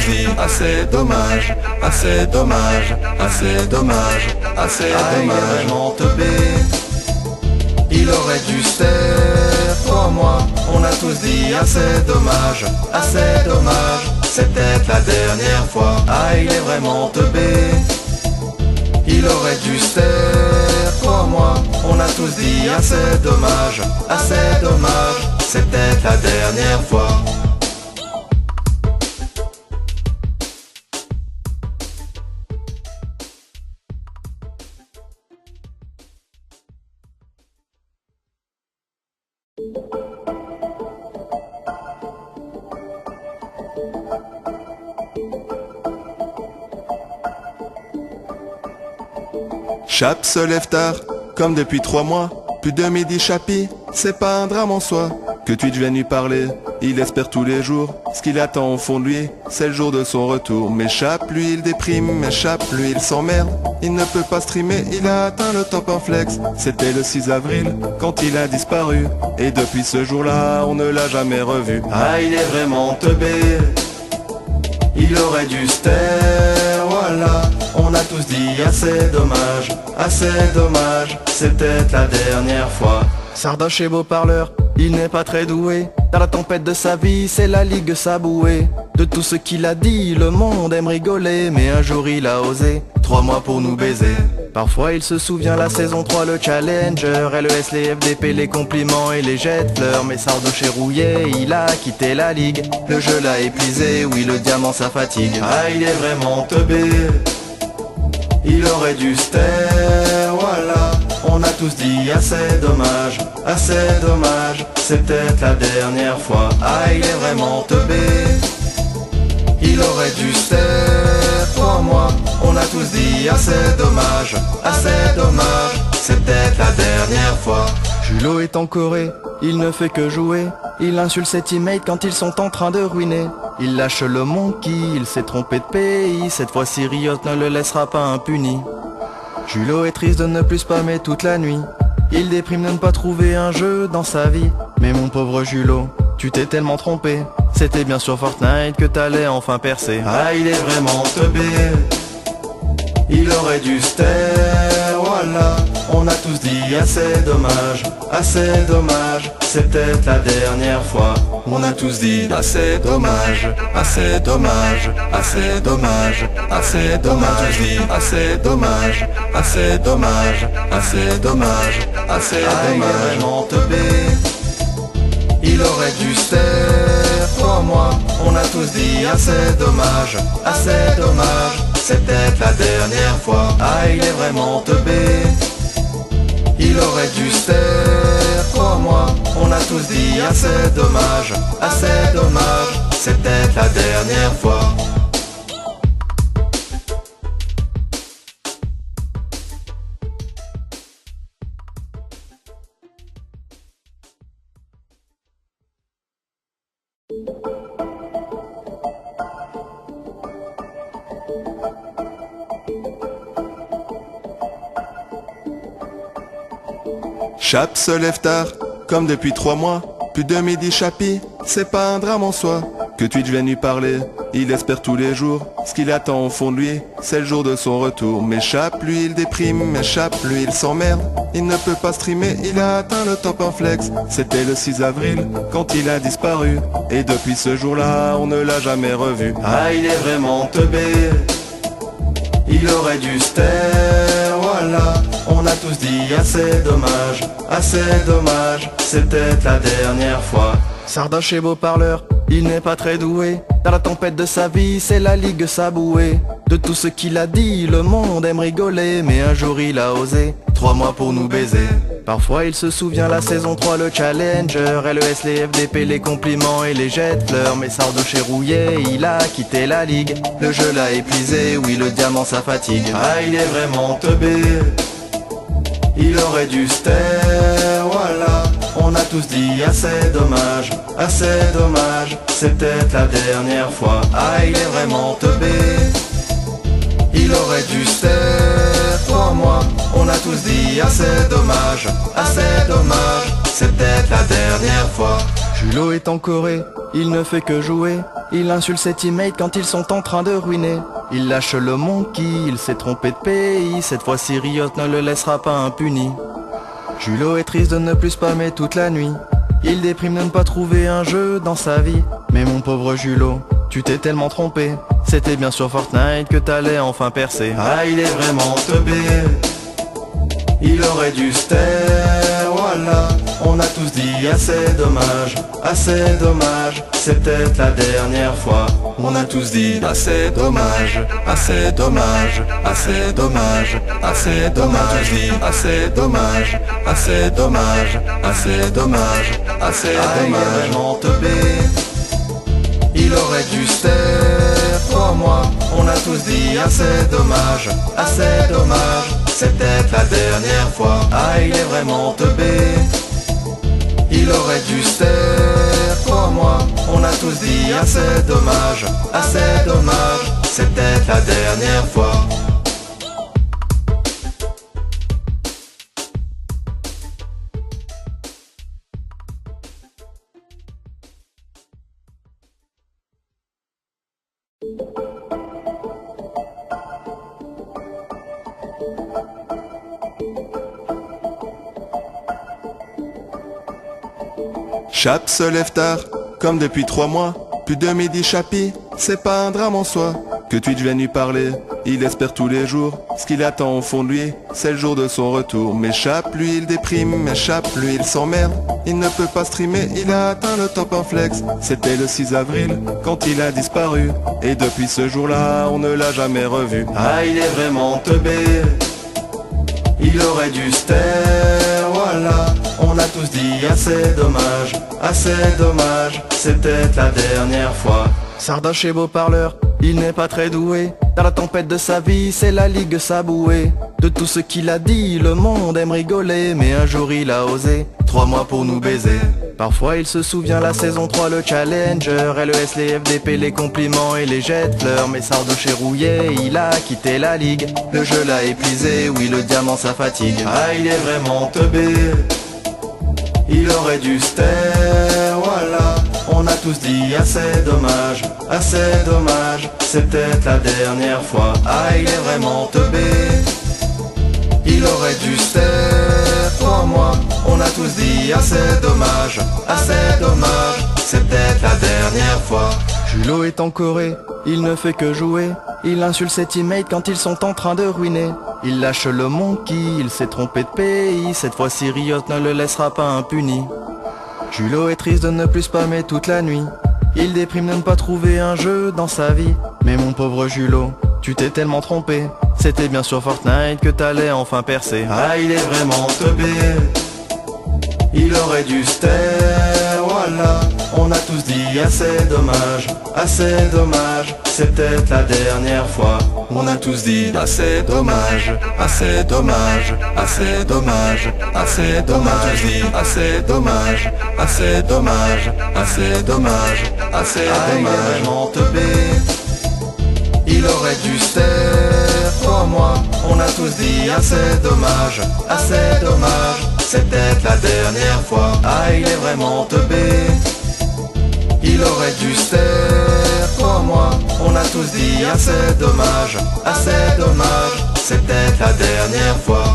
[SPEAKER 2] dit assez dommage, il est vraiment teubé, il aurait dû se taire, 3 mois. On a tous dit assez dommage, c'est peut-être la dernière fois. Ah, il est vraiment teubé, il aurait dû se taire. Toi, moi, on a tous dit assez dommage, c'est peut-être la dernière fois.
[SPEAKER 1] Chap se lève tard, comme depuis 3 mois. Plus de midi Chapi, c'est pas un drame en soi. Que Twitch vienne lui parler, il espère tous les jours. Ce qu'il attend au fond de lui, c'est le jour de son retour. Mais Chap, lui il déprime, mais Chap, lui il s'emmerde. Il ne peut pas streamer, il a atteint le top en flex. C'était le 6 avril, quand il a disparu. Et depuis ce jour-là, on ne l'a jamais revu.
[SPEAKER 2] Ah, il est vraiment teubé, il aurait dû se taire, voilà. On a tous dit assez dommage, c'est peut-être la dernière fois. Sardoche est beau parleur, il n'est pas très doué. Dans la tempête de sa vie, c'est la ligue sabouée. De tout ce qu'il a dit, le monde aime rigoler. Mais un jour il a osé, 3 mois pour nous baiser. Parfois il se souvient la saison 3, le challenger, LES, les FDP, les compliments et les jets de fleurs. Mais Sardoche est rouillé, il a quitté la ligue. Le jeu l'a épuisé, oui le diamant ça fatigue. Ah, il est vraiment teubé, il aurait dû se taire, voilà. On a tous dit assez dommage, c'est peut-être la dernière fois. Ah, il est vraiment teubé, il aurait dû se taire. Toi, moi, on a tous dit assez dommage, c'est peut-être la dernière fois. Julot est en Corée, il ne fait que jouer. Il insulte ses teammates quand ils sont en train de ruiner. Il lâche le monkey, il s'est trompé de pays. Cette fois-ci Riot ne le laissera pas impuni. Julot est triste de ne plus spammer toute la nuit. Il déprime de ne pas trouver un jeu dans sa vie. Mais mon pauvre Julot, tu t'es tellement trompé. C'était bien sur Fortnite que t'allais enfin percer. Ah, il est vraiment teubé, il aurait dû se taire, voilà. On a tous dit assez dommage, c'est peut-être la dernière fois. On a tous dit assez dommage, assez dommage. On a tous dit assez dommage, il est vraiment teubé, il aurait dû se taire. Toi, moi, on a tous dit assez dommage, c'est peut-être la dernière fois. Ah, il est vraiment teubé, il aurait dû se taire. Toi, moi, on a tous dit assez dommage, c'est peut-être la dernière fois.
[SPEAKER 1] Chap se lève tard, comme depuis 3 mois. Plus de midi Chapi, c'est pas un drame en soi. Que Twitch vienne lui parler, il espère tous les jours. Ce qu'il attend au fond de lui, c'est le jour de son retour. Mais Chap, lui il déprime, mais Chap, lui il s'emmerde. Il ne peut pas streamer, il a atteint le top en flex. C'était le 6 avril, quand il a disparu. Et depuis ce jour-là, on ne l'a jamais revu.
[SPEAKER 2] Ah, il est vraiment teubé, il aurait dû se taire, voilà. On a tous dit assez dommage, c'est peut-être la dernière fois. Sardoche est beau parleur, il n'est pas très doué. Dans la tempête de sa vie, c'est la ligue sabouée. De tout ce qu'il a dit, le monde aime rigoler. Mais un jour il a osé, 3 mois pour nous baiser. Parfois il se souvient la saison 3, le challenger, LES, les FDP, les compliments et les jets de fleurs. Mais Sardoche est rouillé, il a quitté la ligue. Le jeu l'a épuisé, oui le diamant ça fatigue. Ah, il est vraiment teubé, il aurait dû se taire, voilà. On a tous dit assez dommage, c'est peut-être la dernière fois. Ah, il est vraiment teubé, il aurait dû se taire. Toi, moi, on a tous dit assez dommage, c'est peut-être la dernière fois. Julot est en Corée, il ne fait que jouer. Il insulte ses teammates quand ils sont en train de ruiner. Il lâche le monkey, il s'est trompé de pays. Cette fois-ci Riot ne le laissera pas impuni. Julot est triste de ne plus spammer toute la nuit. Il déprime de ne pas trouver un jeu dans sa vie. Mais mon pauvre Julot, tu t'es tellement trompé. C'était bien sur Fortnite que t'allais enfin percer. Ah, il est vraiment teubé, il aurait dû se taire, voilà. On a tous dit assez dommage, c'est peut-être la dernière fois. On a tous dit assez dommage, assez dommage, assez dommage, assez dommage. Assez dommage, assez dommage, assez dommage, assez dommage. Il est vraiment teubé, il aurait dû se taire, toi, moi. On a tous dit assez dommage, c'est peut-être la dernière fois. Ah, il est vraiment teubé, il aurait dû se taire, toi, moi. On a tous dit assez dommage, c'est peut-être la dernière fois.
[SPEAKER 1] Chap se lève tard, comme depuis 3 mois. Plus de midi Chapi, c'est pas un drame en soi. Que Twitch vienne lui parler, il espère tous les jours. Ce qu'il attend au fond de lui, c'est le jour de son retour. Mais Chap, lui il déprime, mais Chap, lui il s'emmerde. Il ne peut pas streamer, il a atteint le top en flex. C'était le 6 avril, quand il a disparu. Et depuis ce jour-là, on ne l'a jamais revu.
[SPEAKER 2] Ah, il est vraiment teubé, il aurait dû se taire, voilà. On a tous dit assez dommage, c'est peut-être la dernière fois. Sardoche est beau parleur, il n'est pas très doué. Dans la tempête de sa vie, c'est la ligue sabouée. De tout ce qu'il a dit, le monde aime rigoler. Mais un jour il a osé, 3 mois pour nous baiser. Parfois il se souvient la saison 3, le challenger, LES, les FDP, les compliments et les jets de fleurs. Mais Sardoche est rouillé, il a quitté la ligue. Le jeu l'a épuisé, oui le diamant ça fatigue. Ah, il est vraiment teubé, il aurait dû se taire, voilà. On a tous dit assez dommage, c'est peut-être la dernière fois. Ah, il est vraiment teubé, il aurait dû se taire, toi, moi. On a tous dit assez dommage, c'est peut-être la dernière fois. Julot est en Corée, il ne fait que jouer. Il insulte ses teammates quand ils sont en train de ruiner. Il lâche le monkey, il s'est trompé de pays. Cette fois-ci Riot ne le laissera pas impuni. Julot est triste de ne plus spammer toute la nuit. Il déprime de ne pas trouver un jeu dans sa vie. Mais mon pauvre Julot, tu t'es tellement trompé. C'était bien sur Fortnite que t'allais enfin percer. Ah, il est vraiment teubé, il aurait dû se taire, voilà. On a tous dit assez dommage, c'est peut-être la dernière fois. On a tous dit assez dommage, assez dommage, assez dommage, assez dommage. Assez dommage, assez dommage, assez dommage, assez dommage. Il est vraiment teubé, il aurait dû se taire, toi, moi. On a tous dit assez dommage, c'est peut-être la dernière fois. Ah, il est vraiment teubé, il aurait dû se taire, toi, moi. On a tous dit assez dommage, c'est peut-être la dernière fois.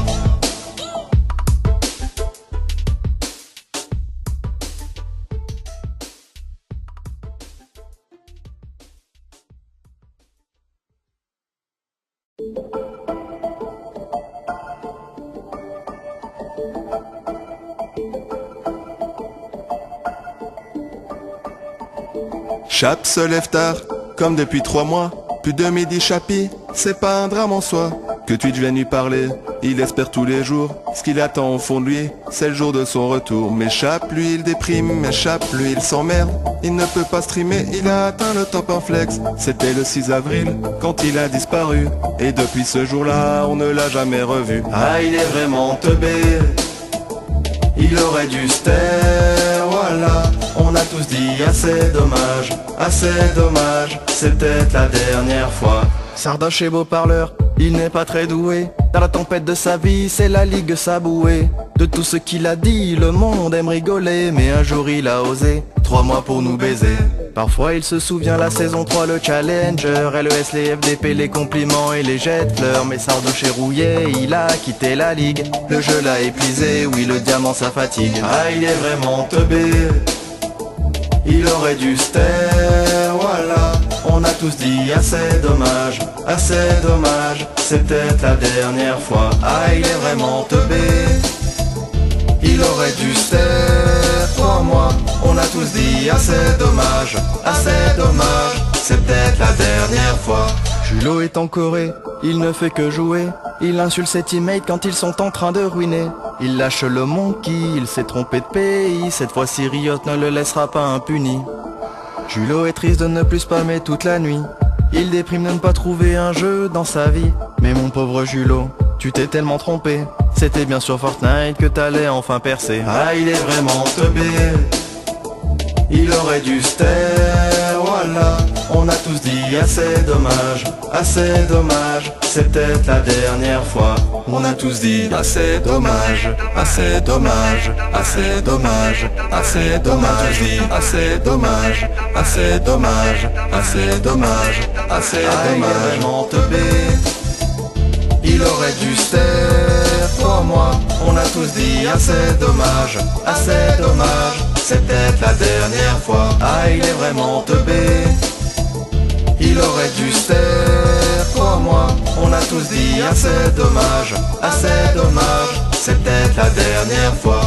[SPEAKER 1] Chap se lève tard, comme depuis 3 mois. Plus de midi Chapi, c'est pas un drame en soi. Que Twitch vienne lui parler, il espère tous les jours. Ce qu'il attend au fond de lui, c'est le jour de son retour. Mais Chap, lui il déprime, mais Chap, lui il s'emmerde. Il ne peut pas streamer, il a atteint le top en flex. C'était le 6 avril, quand il a disparu. Et depuis ce jour-là, on ne l'a jamais revu.
[SPEAKER 2] Ah, il est vraiment teubé, il aurait dû se taire, voilà. On a tous dit assez dommage, c'est peut-être la dernière fois. Sardoche est beau parleur, il n'est pas très doué. Dans la tempête de sa vie, c'est la ligue sabouée. De tout ce qu'il a dit, le monde aime rigoler. Mais un jour il a osé, 3 mois pour nous baiser. Parfois il se souvient la saison 3, le challenger, LES, les FDP, les compliments et les jets de fleurs. Mais Sardoche est rouillé, il a quitté la ligue. Le jeu l'a épuisé, oui le diamant ça fatigue. Ah, il est vraiment teubé, il aurait dû se taire, voilà. on a tous dit assez dommage, c'est peut-être la dernière fois. Ah, il est vraiment teubé, il aurait dû se taire. 3 mois, on a tous dit assez dommage, c'est peut-être la dernière fois. Julot est en Corée, il ne fait que jouer. Il insulte ses teammates quand ils sont en train de ruiner. Il lâche le monkey, il s'est trompé de pays. Cette fois-ci Riot ne le laissera pas impuni. Julot est triste de ne plus spammer toute la nuit. Il déprime de ne pas trouver un jeu dans sa vie. Mais mon pauvre Julot, tu t'es tellement trompé. C'était bien sur Fortnite que t'allais enfin percer. Ah, il est vraiment teubé, il aurait dû se taire, voilà. On a tous dit assez dommage, c'est peut-être la dernière fois. On a tous dit assez dommage, assez dommage. On a tous dit assez dommage, il est vraiment teubé, il aurait dû se taire. 3 mois, on a tous dit assez dommage, c'est peut-être la dernière fois. Ah, il est vraiment teubé, il aurait dû se taire. 3 mois, on a tous dit assez dommage, c'est peut-être la dernière fois.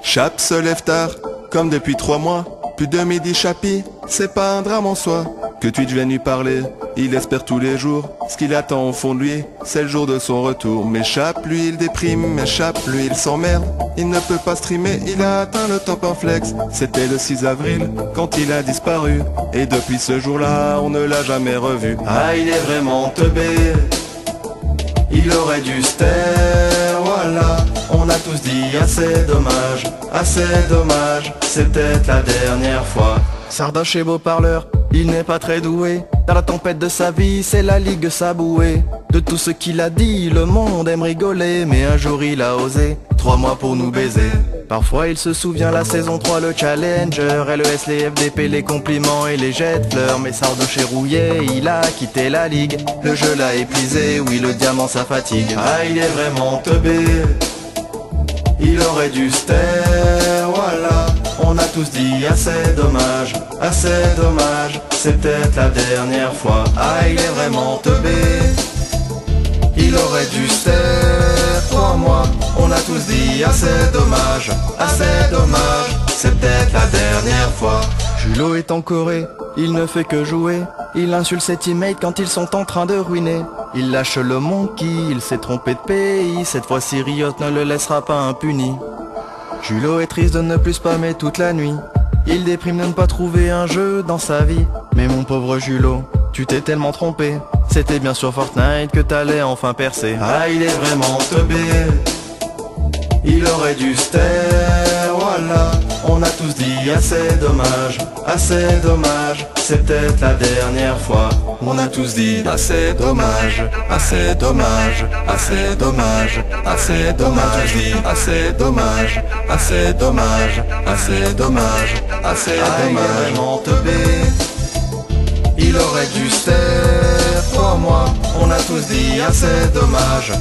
[SPEAKER 1] Chap se lève tard, comme depuis 3 mois. Plus de midi Chapi, c'est pas un drame en soi. Que Twitch vienne lui parler, il espère tous les jours. Ce qu'il attend au fond de lui, c'est le jour de son retour. Mais Chap, lui il déprime, mais Chap, lui il s'emmerde. Il ne peut pas streamer, il a atteint le top en flex. C'était le 6 avril, quand il a disparu. Et depuis ce jour-là, on ne l'a jamais revu.
[SPEAKER 2] Ah, il est vraiment teubé, il aurait dû se taire, voilà. On a tous dit assez dommage, c'est peut-être la dernière fois. Sardoche est beau parleur, il n'est pas très doué. Dans la tempête de sa vie, c'est la ligue sabouée. De tout ce qu'il a dit, le monde aime rigoler. Mais un jour il a osé, 3 mois pour nous baiser. Parfois il se souvient la saison 3, le challenger, LES, les FDP, les compliments et les jets de fleurs. Mais Sardoche est rouillé, il a quitté la ligue. Le jeu l'a épuisé, oui le diamant ça fatigue. Ah, il est vraiment teubé, il aurait dû se taire, voilà. On a tous dit assez dommage, c'est peut-être la dernière fois. Ah, il est vraiment teubé, il aurait dû se taire. 3 mois, on a tous dit assez dommage, c'est peut-être la dernière fois. Julot est en Corée, il ne fait que jouer. Il insulte ses teammates quand ils sont en train de ruiner. Il lâche le monkey, il s'est trompé de pays. Cette fois-ci Riot ne le laissera pas impuni. Julot est triste de ne plus spammer toute la nuit. Il déprime de ne pas trouver un jeu dans sa vie. Mais mon pauvre Julot, tu t'es tellement trompé. C'était bien sur Fortnite que t'allais enfin percer. Ah, il est vraiment teubé, il aurait dû se taire, voilà. On a tous dit assez dommage, c'est peut-être la dernière fois. On a tous dit assez dommage, On a tous dit assez dommage, il est vraiment teubé, il aurait dû se taire. 3 mois, on a tous dit assez dommage,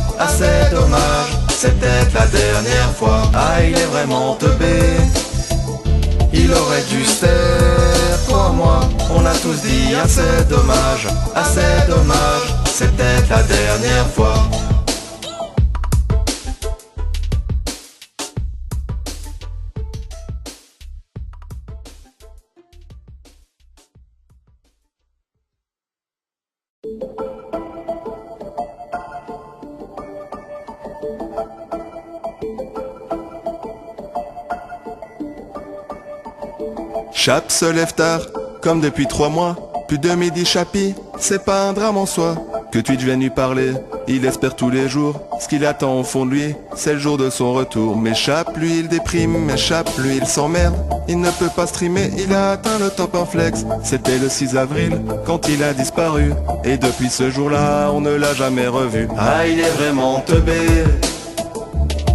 [SPEAKER 2] c'est peut-être la dernière fois. Ah, il est vraiment teubé, il aurait dû se taire. 3 mois, on a tous dit assez dommage, c'est peut-être la dernière fois.
[SPEAKER 1] Chap se lève tard, comme depuis 3 mois. Plus de midi Chapi, c'est pas un drame en soi. Que Twitch vienne lui parler, il espère tous les jours. Ce qu'il attend au fond de lui, c'est le jour de son retour. Mais Chap, lui il déprime, mais Chap, lui il s'emmerde. Il ne peut pas streamer, il a atteint le top en flex. C'était le 6 avril, quand il a disparu. Et depuis ce jour-là, on ne l'a jamais revu.
[SPEAKER 2] Ah, il est vraiment teubé,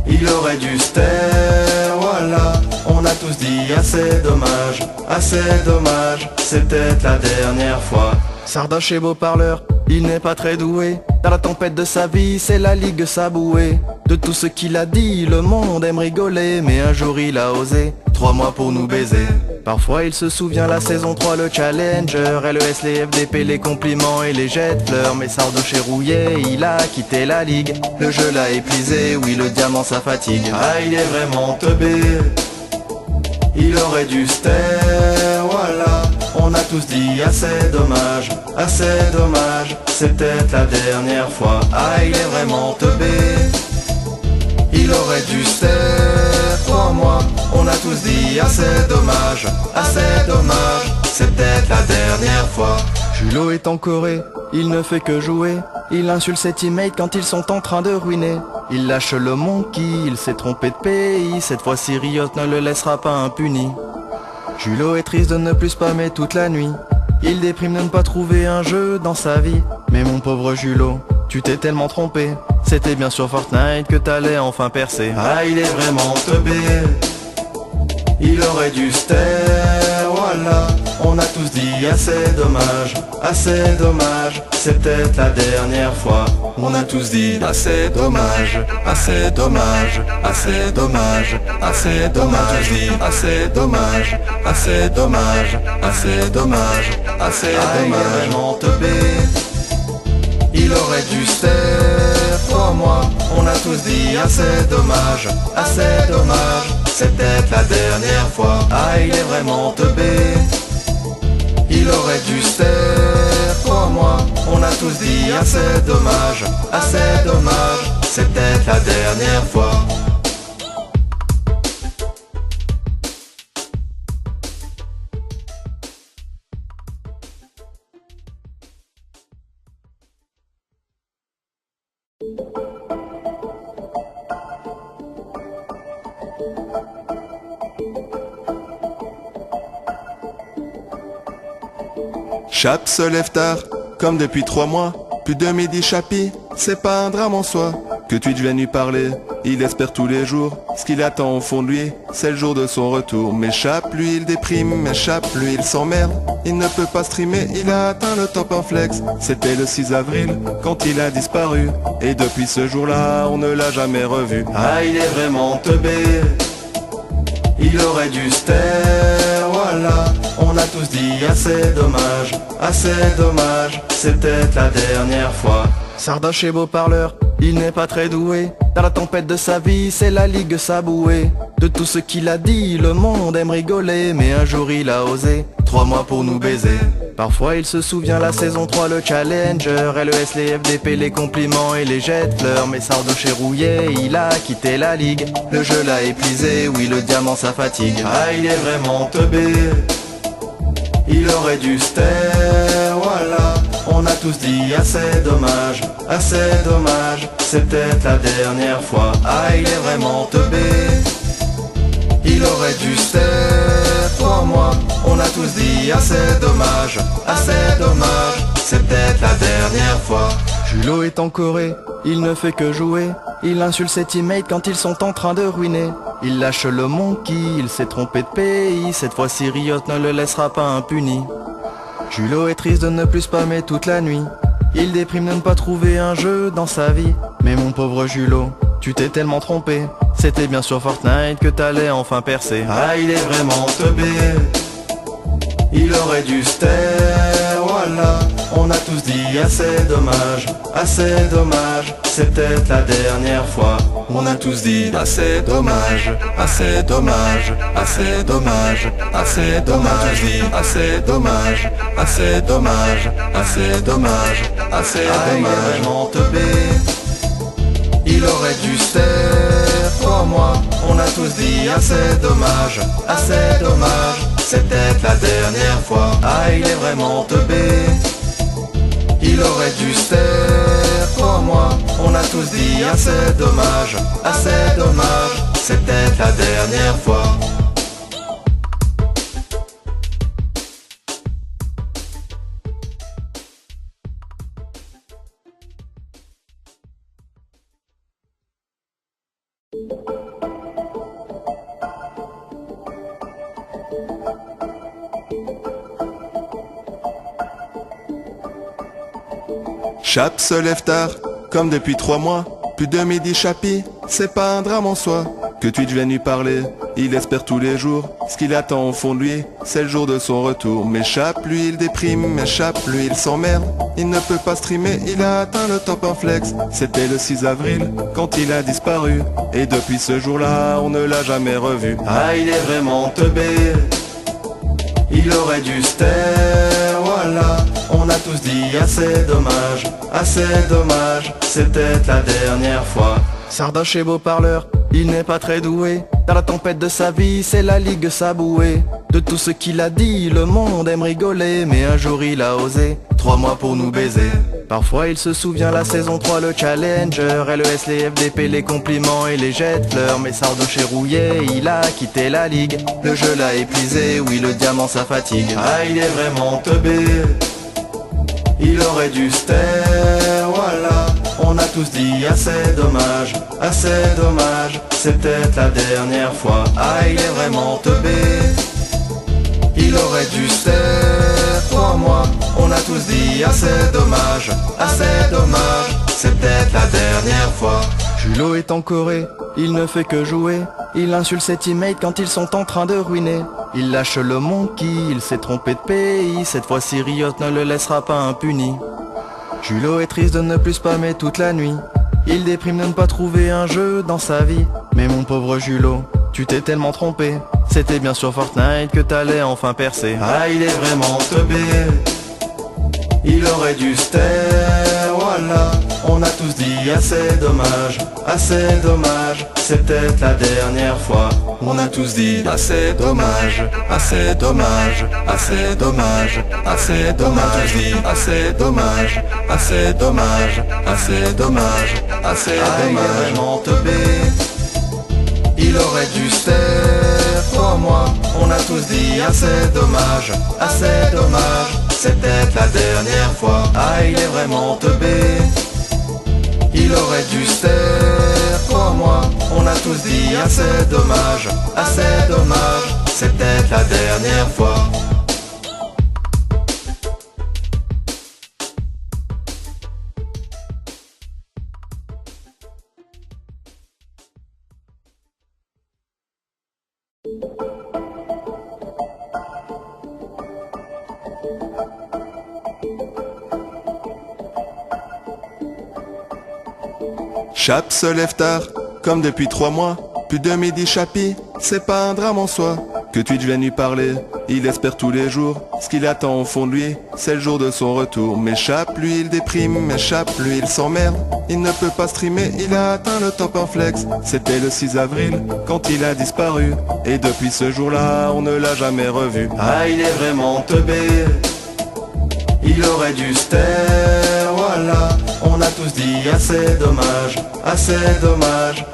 [SPEAKER 2] il Il aurait dû se taire, voilà. On a tous dit assez dommage, c'est peut-être la dernière fois. Sardoche est beau parleur, il n'est pas très doué. Dans la tempête de sa vie, c'est la ligue sabouée. De tout ce qu'il a dit, le monde aime rigoler. Mais un jour il a osé, 3 mois pour nous baiser. Parfois il se souvient la saison 3, le Challenger, LES, les FDP, les compliments et les jets de fleurs. Mais Sardoche est rouillé, il a quitté la ligue. Le jeu l'a épuisé, oui le diamant ça fatigue. Ah il est vraiment teubé, il aurait dû se taire, voilà. On a tous dit assez dommage, c'est peut-être la dernière fois. Ah il est vraiment teubé, il aurait dû se taire, 3 mois. On a tous dit assez dommage, c'est peut-être la dernière fois. Julot est en Corée, il ne fait que jouer. Il insulte ses teammates quand ils sont en train de ruiner. Il lâche le monkey, il s'est trompé de pays. Cette fois-ci Riot ne le laissera pas impuni. Julot est triste de ne plus spammer toute la nuit. Il déprime de ne pas trouver un jeu dans sa vie. Mais mon pauvre Julot, tu t'es tellement trompé. C'était bien sur Fortnite que t'allais enfin percer. Ah il est vraiment teubé, il aurait dû se taire, voilà. On a tous dit assez dommage, c'est peut-être la dernière fois. On a tous dit assez dommage, assez dommage. On a tous dit assez dommage, il est vraiment teubé, il aurait dû se taire, 3 mois. On a tous dit assez dommage, c'est peut-être la dernière fois. Ah il est vraiment teubé, il aurait dû se taire, 3 mois. On a tous dit assez dommage, c'est peut-être la dernière fois.
[SPEAKER 1] Chap se lève tard, comme depuis 3 mois. Plus de midi Chapi, c'est pas un drame en soi. Que Twitch vienne lui parler, il espère tous les jours. Ce qu'il attend au fond de lui, c'est le jour de son retour. Mais Chap, lui il déprime, mais Chap, lui il s'emmerde. Il ne peut pas streamer, il a atteint le top en flex. C'était le 6 avril, quand il a disparu. Et depuis ce jour-là, on ne l'a jamais revu.
[SPEAKER 2] Ah il est vraiment teubé, il aurait dû se taire, voilà. On a tous dit assez dommage, c'est peut-être la dernière fois. Sardoche est beau parleur, il n'est pas très doué. Dans la tempête de sa vie, c'est la ligue sabouée. De tout ce qu'il a dit, le monde aime rigoler. Mais un jour il a osé, 3 mois pour nous baiser. Parfois il se souvient la saison 3, le Challenger, LES, les FDP, les compliments et les jets de fleurs. Mais Sardoche est rouillé, il a quitté la ligue. Le jeu l'a épuisé, oui le diamant ça fatigue. Ah il est vraiment teubé, il aurait dû se taire, voilà. On a tous dit assez dommage, c'est peut-être la dernière fois. Ah il est vraiment teubé, il aurait dû se taire, 3 mois. On a tous dit assez dommage, c'est peut-être la dernière fois. Julot est en Corée, il ne fait que jouer. Il insulte ses teammates quand ils sont en train de ruiner. Il lâche le monkey, il s'est trompé de pays. Cette fois-ci Riot ne le laissera pas impuni. Julot est triste de ne plus spammer toute la nuit. Il déprime de ne pas trouver un jeu dans sa vie. Mais mon pauvre Julot, tu t'es tellement trompé. C'était bien sur Fortnite que t'allais enfin percer. Ah il est vraiment teubé, il aurait dû se taire, voilà. On a tous dit assez dommage, c'est peut-être la dernière fois. On a tous dit assez dommage, assez dommage. On a tous dit assez dommage, il est vraiment teubé, il aurait dû se taire, 3 mois. On a tous dit assez dommage, c'est peut-être la dernière fois. Ah il est vraiment teubé, il aurait dû se taire, 3 mois. On a tous dit assez dommage, c'est peut-être la dernière fois.
[SPEAKER 1] Chap se lève tard, comme depuis 3 mois. Plus de midi Chapi, c'est pas un drame en soi. Que Twitch vienne lui parler, il espère tous les jours. Ce qu'il attend au fond de lui, c'est le jour de son retour. Mais Chap, lui il déprime, mais Chap, lui il s'emmerde. Il ne peut pas streamer, il a atteint le top en flex. C'était le 6 avril, quand il a disparu. Et depuis ce jour-là, on ne l'a jamais revu.
[SPEAKER 2] Ah, il est vraiment teubé, il aurait dû se taire, voilà. On a tous dit assez dommage, c'est peut-être la dernière fois. Sardoche est beau parleur, il n'est pas très doué. Dans la tempête de sa vie, c'est la ligue sabouée. De tout ce qu'il a dit, le monde aime rigoler. Mais un jour il a osé, 3 mois pour nous baiser. Parfois il se souvient la saison 3, le challenger, LES, les FDP, les compliments et les jets de fleurs. Mais Sardoche est rouillé, il a quitté la ligue. Le jeu l'a épuisé, oui le diamant ça fatigue. Ah, il est vraiment teubé, il aurait dû se taire, voilà. On a tous dit assez dommage, c'est peut-être la dernière fois. Ah, il est vraiment teubé, il aurait dû se taire, 3 mois. On a tous dit assez dommage, c'est peut-être la dernière fois. Julot est en Corée, il ne fait que jouer. Il insulte ses teammates quand ils sont en train de ruiner. Il lâche le monkey, il s'est trompé de pays. Cette fois-ci Riot ne le laissera pas impuni. Julot est triste de ne plus spammer toute la nuit. Il déprime de ne pas trouver un jeu dans sa vie. Mais mon pauvre Julot, tu t'es tellement trompé. C'était bien sur Fortnite que t'allais enfin percer. Ah, il est vraiment teubé, il aurait dû se taire, voilà. On a tous dit assez dommage, c'est peut-être la dernière fois. On a tous dit assez dommage, assez dommage. On a tous dit assez dommage, il est vraiment teubé, il aurait dû se taire, 3 mois. On a tous dit assez dommage, c'est peut-être la dernière fois. Ah, il est vraiment teubé, il aurait dû se taire, 3 mois. On a tous dit assez dommage, c'est peut-être la dernière fois.
[SPEAKER 1] Chap se lève tard, comme depuis 3 mois. Plus de midi Chapi, c'est pas un drame en soi. Que Twitch vienne lui parler, il espère tous les jours. Ce qu'il attend au fond de lui, c'est le jour de son retour. Mais Chap, lui il déprime, mais Chap, lui il s'emmerde. Il ne peut pas streamer, il a atteint le top en flex. C'était le 6 avril, quand il a disparu. Et depuis ce jour-là, on ne l'a jamais revu.
[SPEAKER 2] Ah, il est vraiment teubé, il aurait dû se taire, voilà. On a tous dit assez dommage,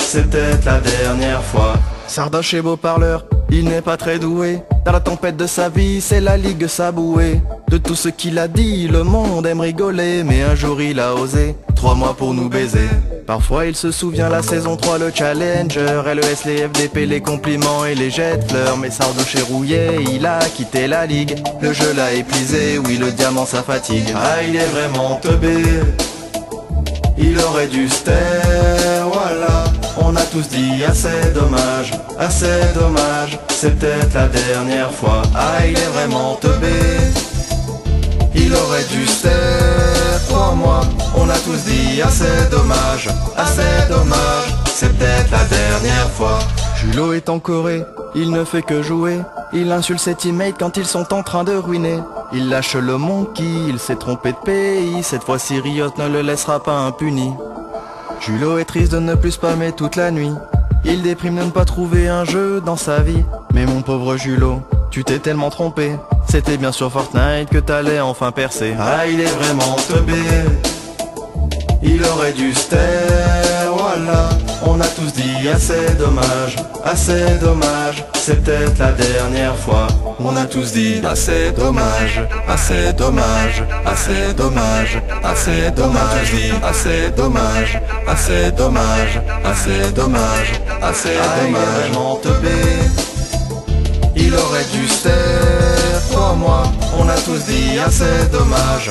[SPEAKER 2] c'est peut-être la dernière fois. Sardoche est beau parleur, il n'est pas très doué. Dans la tempête de sa vie, c'est la ligue sabouée. De tout ce qu'il a dit, le monde aime rigoler. Mais un jour il a osé, 3 mois pour nous baiser. Parfois il se souvient la saison 3, le challenger, LES, les FDP, les compliments et les jets de fleurs. Mais Sardoche est rouillé, il a quitté la ligue. Le jeu l'a épuisé, oui le diamant ça fatigue. Ah, il est vraiment teubé, il aurait dû se taire, voilà. On a tous dit assez dommage, c'est peut-être la dernière fois. Ah, il est vraiment teubé, il aurait dû se taire, 3 mois. On a tous dit assez dommage, c'est peut-être la dernière fois. Julot est en Corée, il ne fait que jouer. Il insulte ses teammates quand ils sont en train de ruiner. Il lâche le monkey, il s'est trompé de pays. Cette fois-ci Riot ne le laissera pas impuni. Julot est triste de ne plus spammer toute la nuit. Il déprime de ne pas trouver un jeu dans sa vie. Mais mon pauvre Julot, tu t'es tellement trompé. C'était bien sur Fortnite que t'allais enfin percer. Ah, il est vraiment teubé, il aurait dû se taire, voilà. On a tous dit assez dommage, c'est peut-être la dernière fois. On a tous dit assez dommage, On a tous dit assez dommage, il est vraiment teubé, il aurait dû se taire, 3 mois. On a tous dit assez dommage,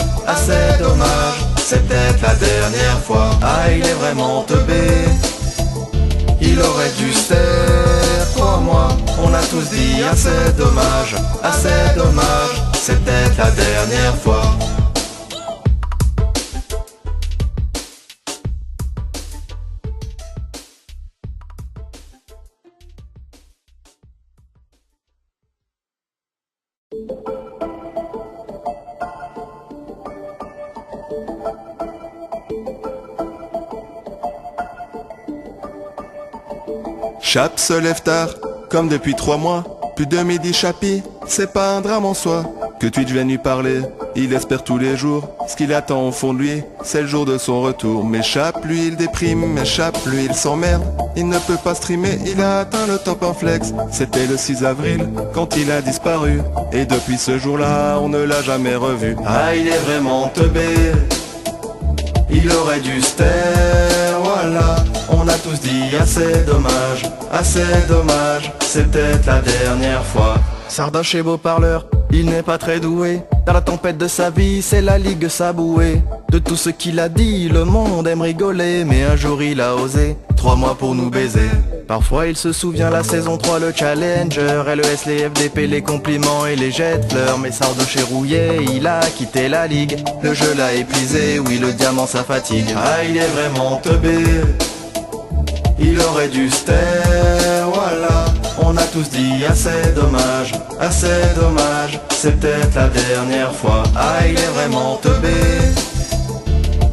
[SPEAKER 2] c'est peut-être la dernière fois. Ah, il est vraiment teubé, il aurait dû se taire. Toi, moi, on a tous dit assez dommage, c'est peut-être la dernière fois.
[SPEAKER 1] Chap se lève tard, comme depuis 3 mois. Plus de midi Chapi, c'est pas un drame en soi. Que Twitch vienne lui parler, il espère tous les jours. Ce qu'il attend au fond de lui, c'est le jour de son retour. Mais Chap, lui il déprime, mais Chap, lui il s'emmerde. Il ne peut pas streamer, il a atteint le top en flex. C'était le 6 avril, quand il a disparu. Et depuis ce jour-là, on ne l'a jamais revu.
[SPEAKER 2] Ah, il est vraiment teubé, il aurait dû se taire, voilà. On a tous dit assez dommage, c'est peut-être la dernière fois. Sardoche est beau parleur, il n'est pas très doué. Dans la tempête de sa vie, c'est la ligue sabouée. De tout ce qu'il a dit, le monde aime rigoler. Mais un jour il a osé, 3 mois pour nous baiser. Parfois il se souvient la saison 3, le challenger, LES, les FDP, les compliments et les jets de fleurs. Mais Sardoche est rouillé, il a quitté la ligue. Le jeu l'a épuisé, oui le diamant ça fatigue. Ah, il est vraiment teubé, il aurait dû se taire, voilà. On a tous dit assez dommage, c'est peut-être la dernière fois. Ah, il est vraiment teubé,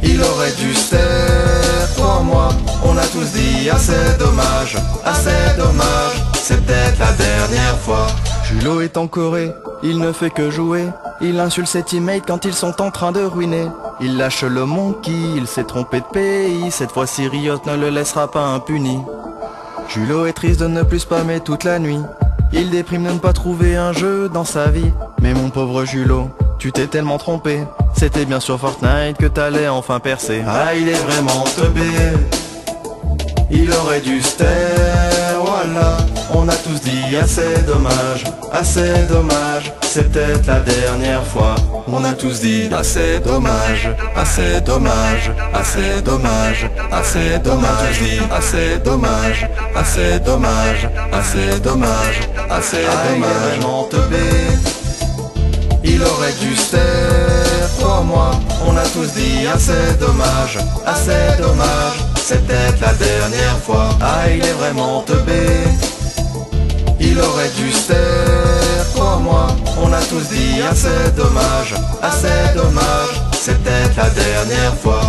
[SPEAKER 2] il aurait dû se taire. Toi, moi, on a tous dit assez dommage, c'est peut-être la dernière fois. Julot est en Corée, il ne fait que jouer. Il insulte ses teammates quand ils sont en train de ruiner. Il lâche le monkey, il s'est trompé de pays. Cette fois-ci Riot ne le laissera pas impuni. Julot est triste de ne plus spammer toute la nuit. Il déprime de ne pas trouver un jeu dans sa vie. Mais mon pauvre Julot, tu t'es tellement trompé. C'était bien sur Fortnite que t'allais enfin percer. Ah, il est vraiment teubé, il aurait dû se taire, voilà. On a tous dit assez dommage, c'est peut-être la dernière fois. On a tous dit assez dommage, assez dommage. On a tous dit assez dommage, il est vraiment teubé, il aurait dû se taire. Toi, moi, on a tous dit assez dommage, c'est peut-être la dernière fois. Ah, il est vraiment teubé, il aurait dû se taire. Toi, moi, on a tous dit assez dommage, c'est peut-être la dernière fois.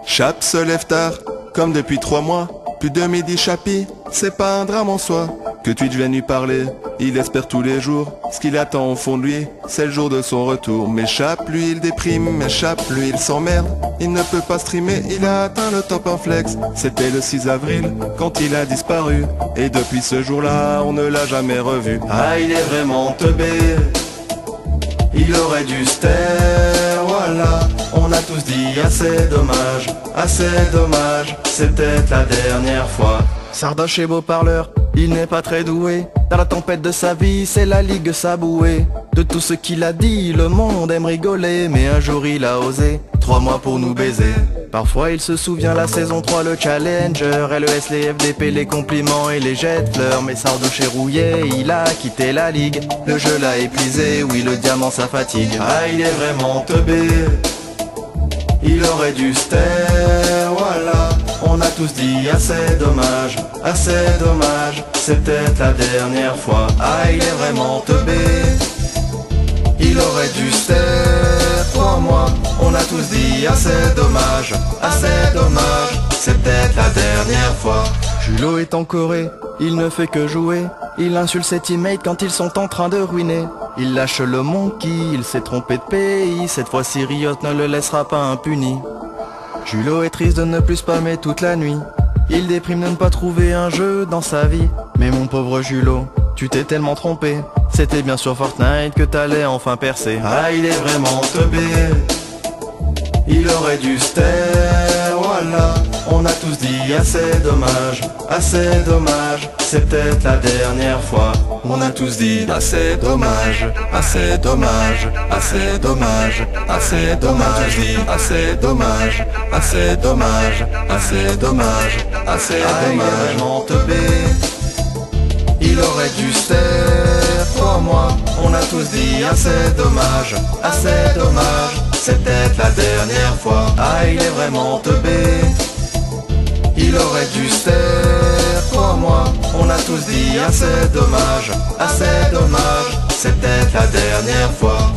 [SPEAKER 1] Chap se lève tard, comme depuis 3 mois. Plus de midi Chapi, c'est pas un drame en soi. Que Twitch vienne lui parler, il espère tous les jours. Ce qu'il attend au fond de lui, c'est le jour de son retour. Mais Chap, lui il déprime, mais Chap, lui il s'emmerde. Il ne peut pas streamer, il a atteint le top en flex. C'était le 6 avril, quand il a disparu. Et depuis ce jour-là, on ne l'a jamais revu.
[SPEAKER 2] Ah, il est vraiment teubé, il aurait dû se taire, voilà. On a tous dit assez dommage, c'est peut-être la dernière fois. Sardoche est beau parleur, il n'est pas très doué. Dans la tempête de sa vie, c'est la ligue sabouée. De tout ce qu'il a dit, le monde aime rigoler. Mais un jour il a osé, 3 mois pour nous baiser. Parfois il se souvient la saison 3, le challenger, LES, les FDP, les compliments et les jets de fleurs. Mais Sardoche est rouillé, il a quitté la ligue. Le jeu l'a épuisé, oui le diamant ça fatigue. Ah, il est vraiment teubé, il aurait dû se taire, voilà. On a tous dit assez dommage, c'est peut-être la dernière fois. Ah, il est vraiment teubé, il aurait dû se taire. Toi, moi, on a tous dit assez dommage, c'est peut-être la dernière fois. Julot est en Corée, il ne fait que jouer. Il insulte ses teammates quand ils sont en train de ruiner. Il lâche le monkey, il s'est trompé de pays. Cette fois-ci Riot ne le laissera pas impuni. Julot est triste de ne plus spammer toute la nuit. Il déprime de ne pas trouver un jeu dans sa vie. Mais mon pauvre Julot, tu t'es tellement trompé. C'était bien sur Fortnite que t'allais enfin percer. Ah, il est vraiment teubé, il aurait dû se taire, voilà. On a tous dit assez dommage, c'est peut-être la dernière fois. On a tous dit assez dommage, assez dommage, assez dommage, assez dommage. Assez dommage, assez dommage, assez dommage, assez dommage. Vraiment teubé, il aurait dû se taire, toi, moi. On a tous dit assez dommage, c'est peut-être la dernière fois. Ah, il est vraiment teubé, il aurait dû se taire, toi, moi. On a tous dit assez dommage, c'est peut-être la dernière fois.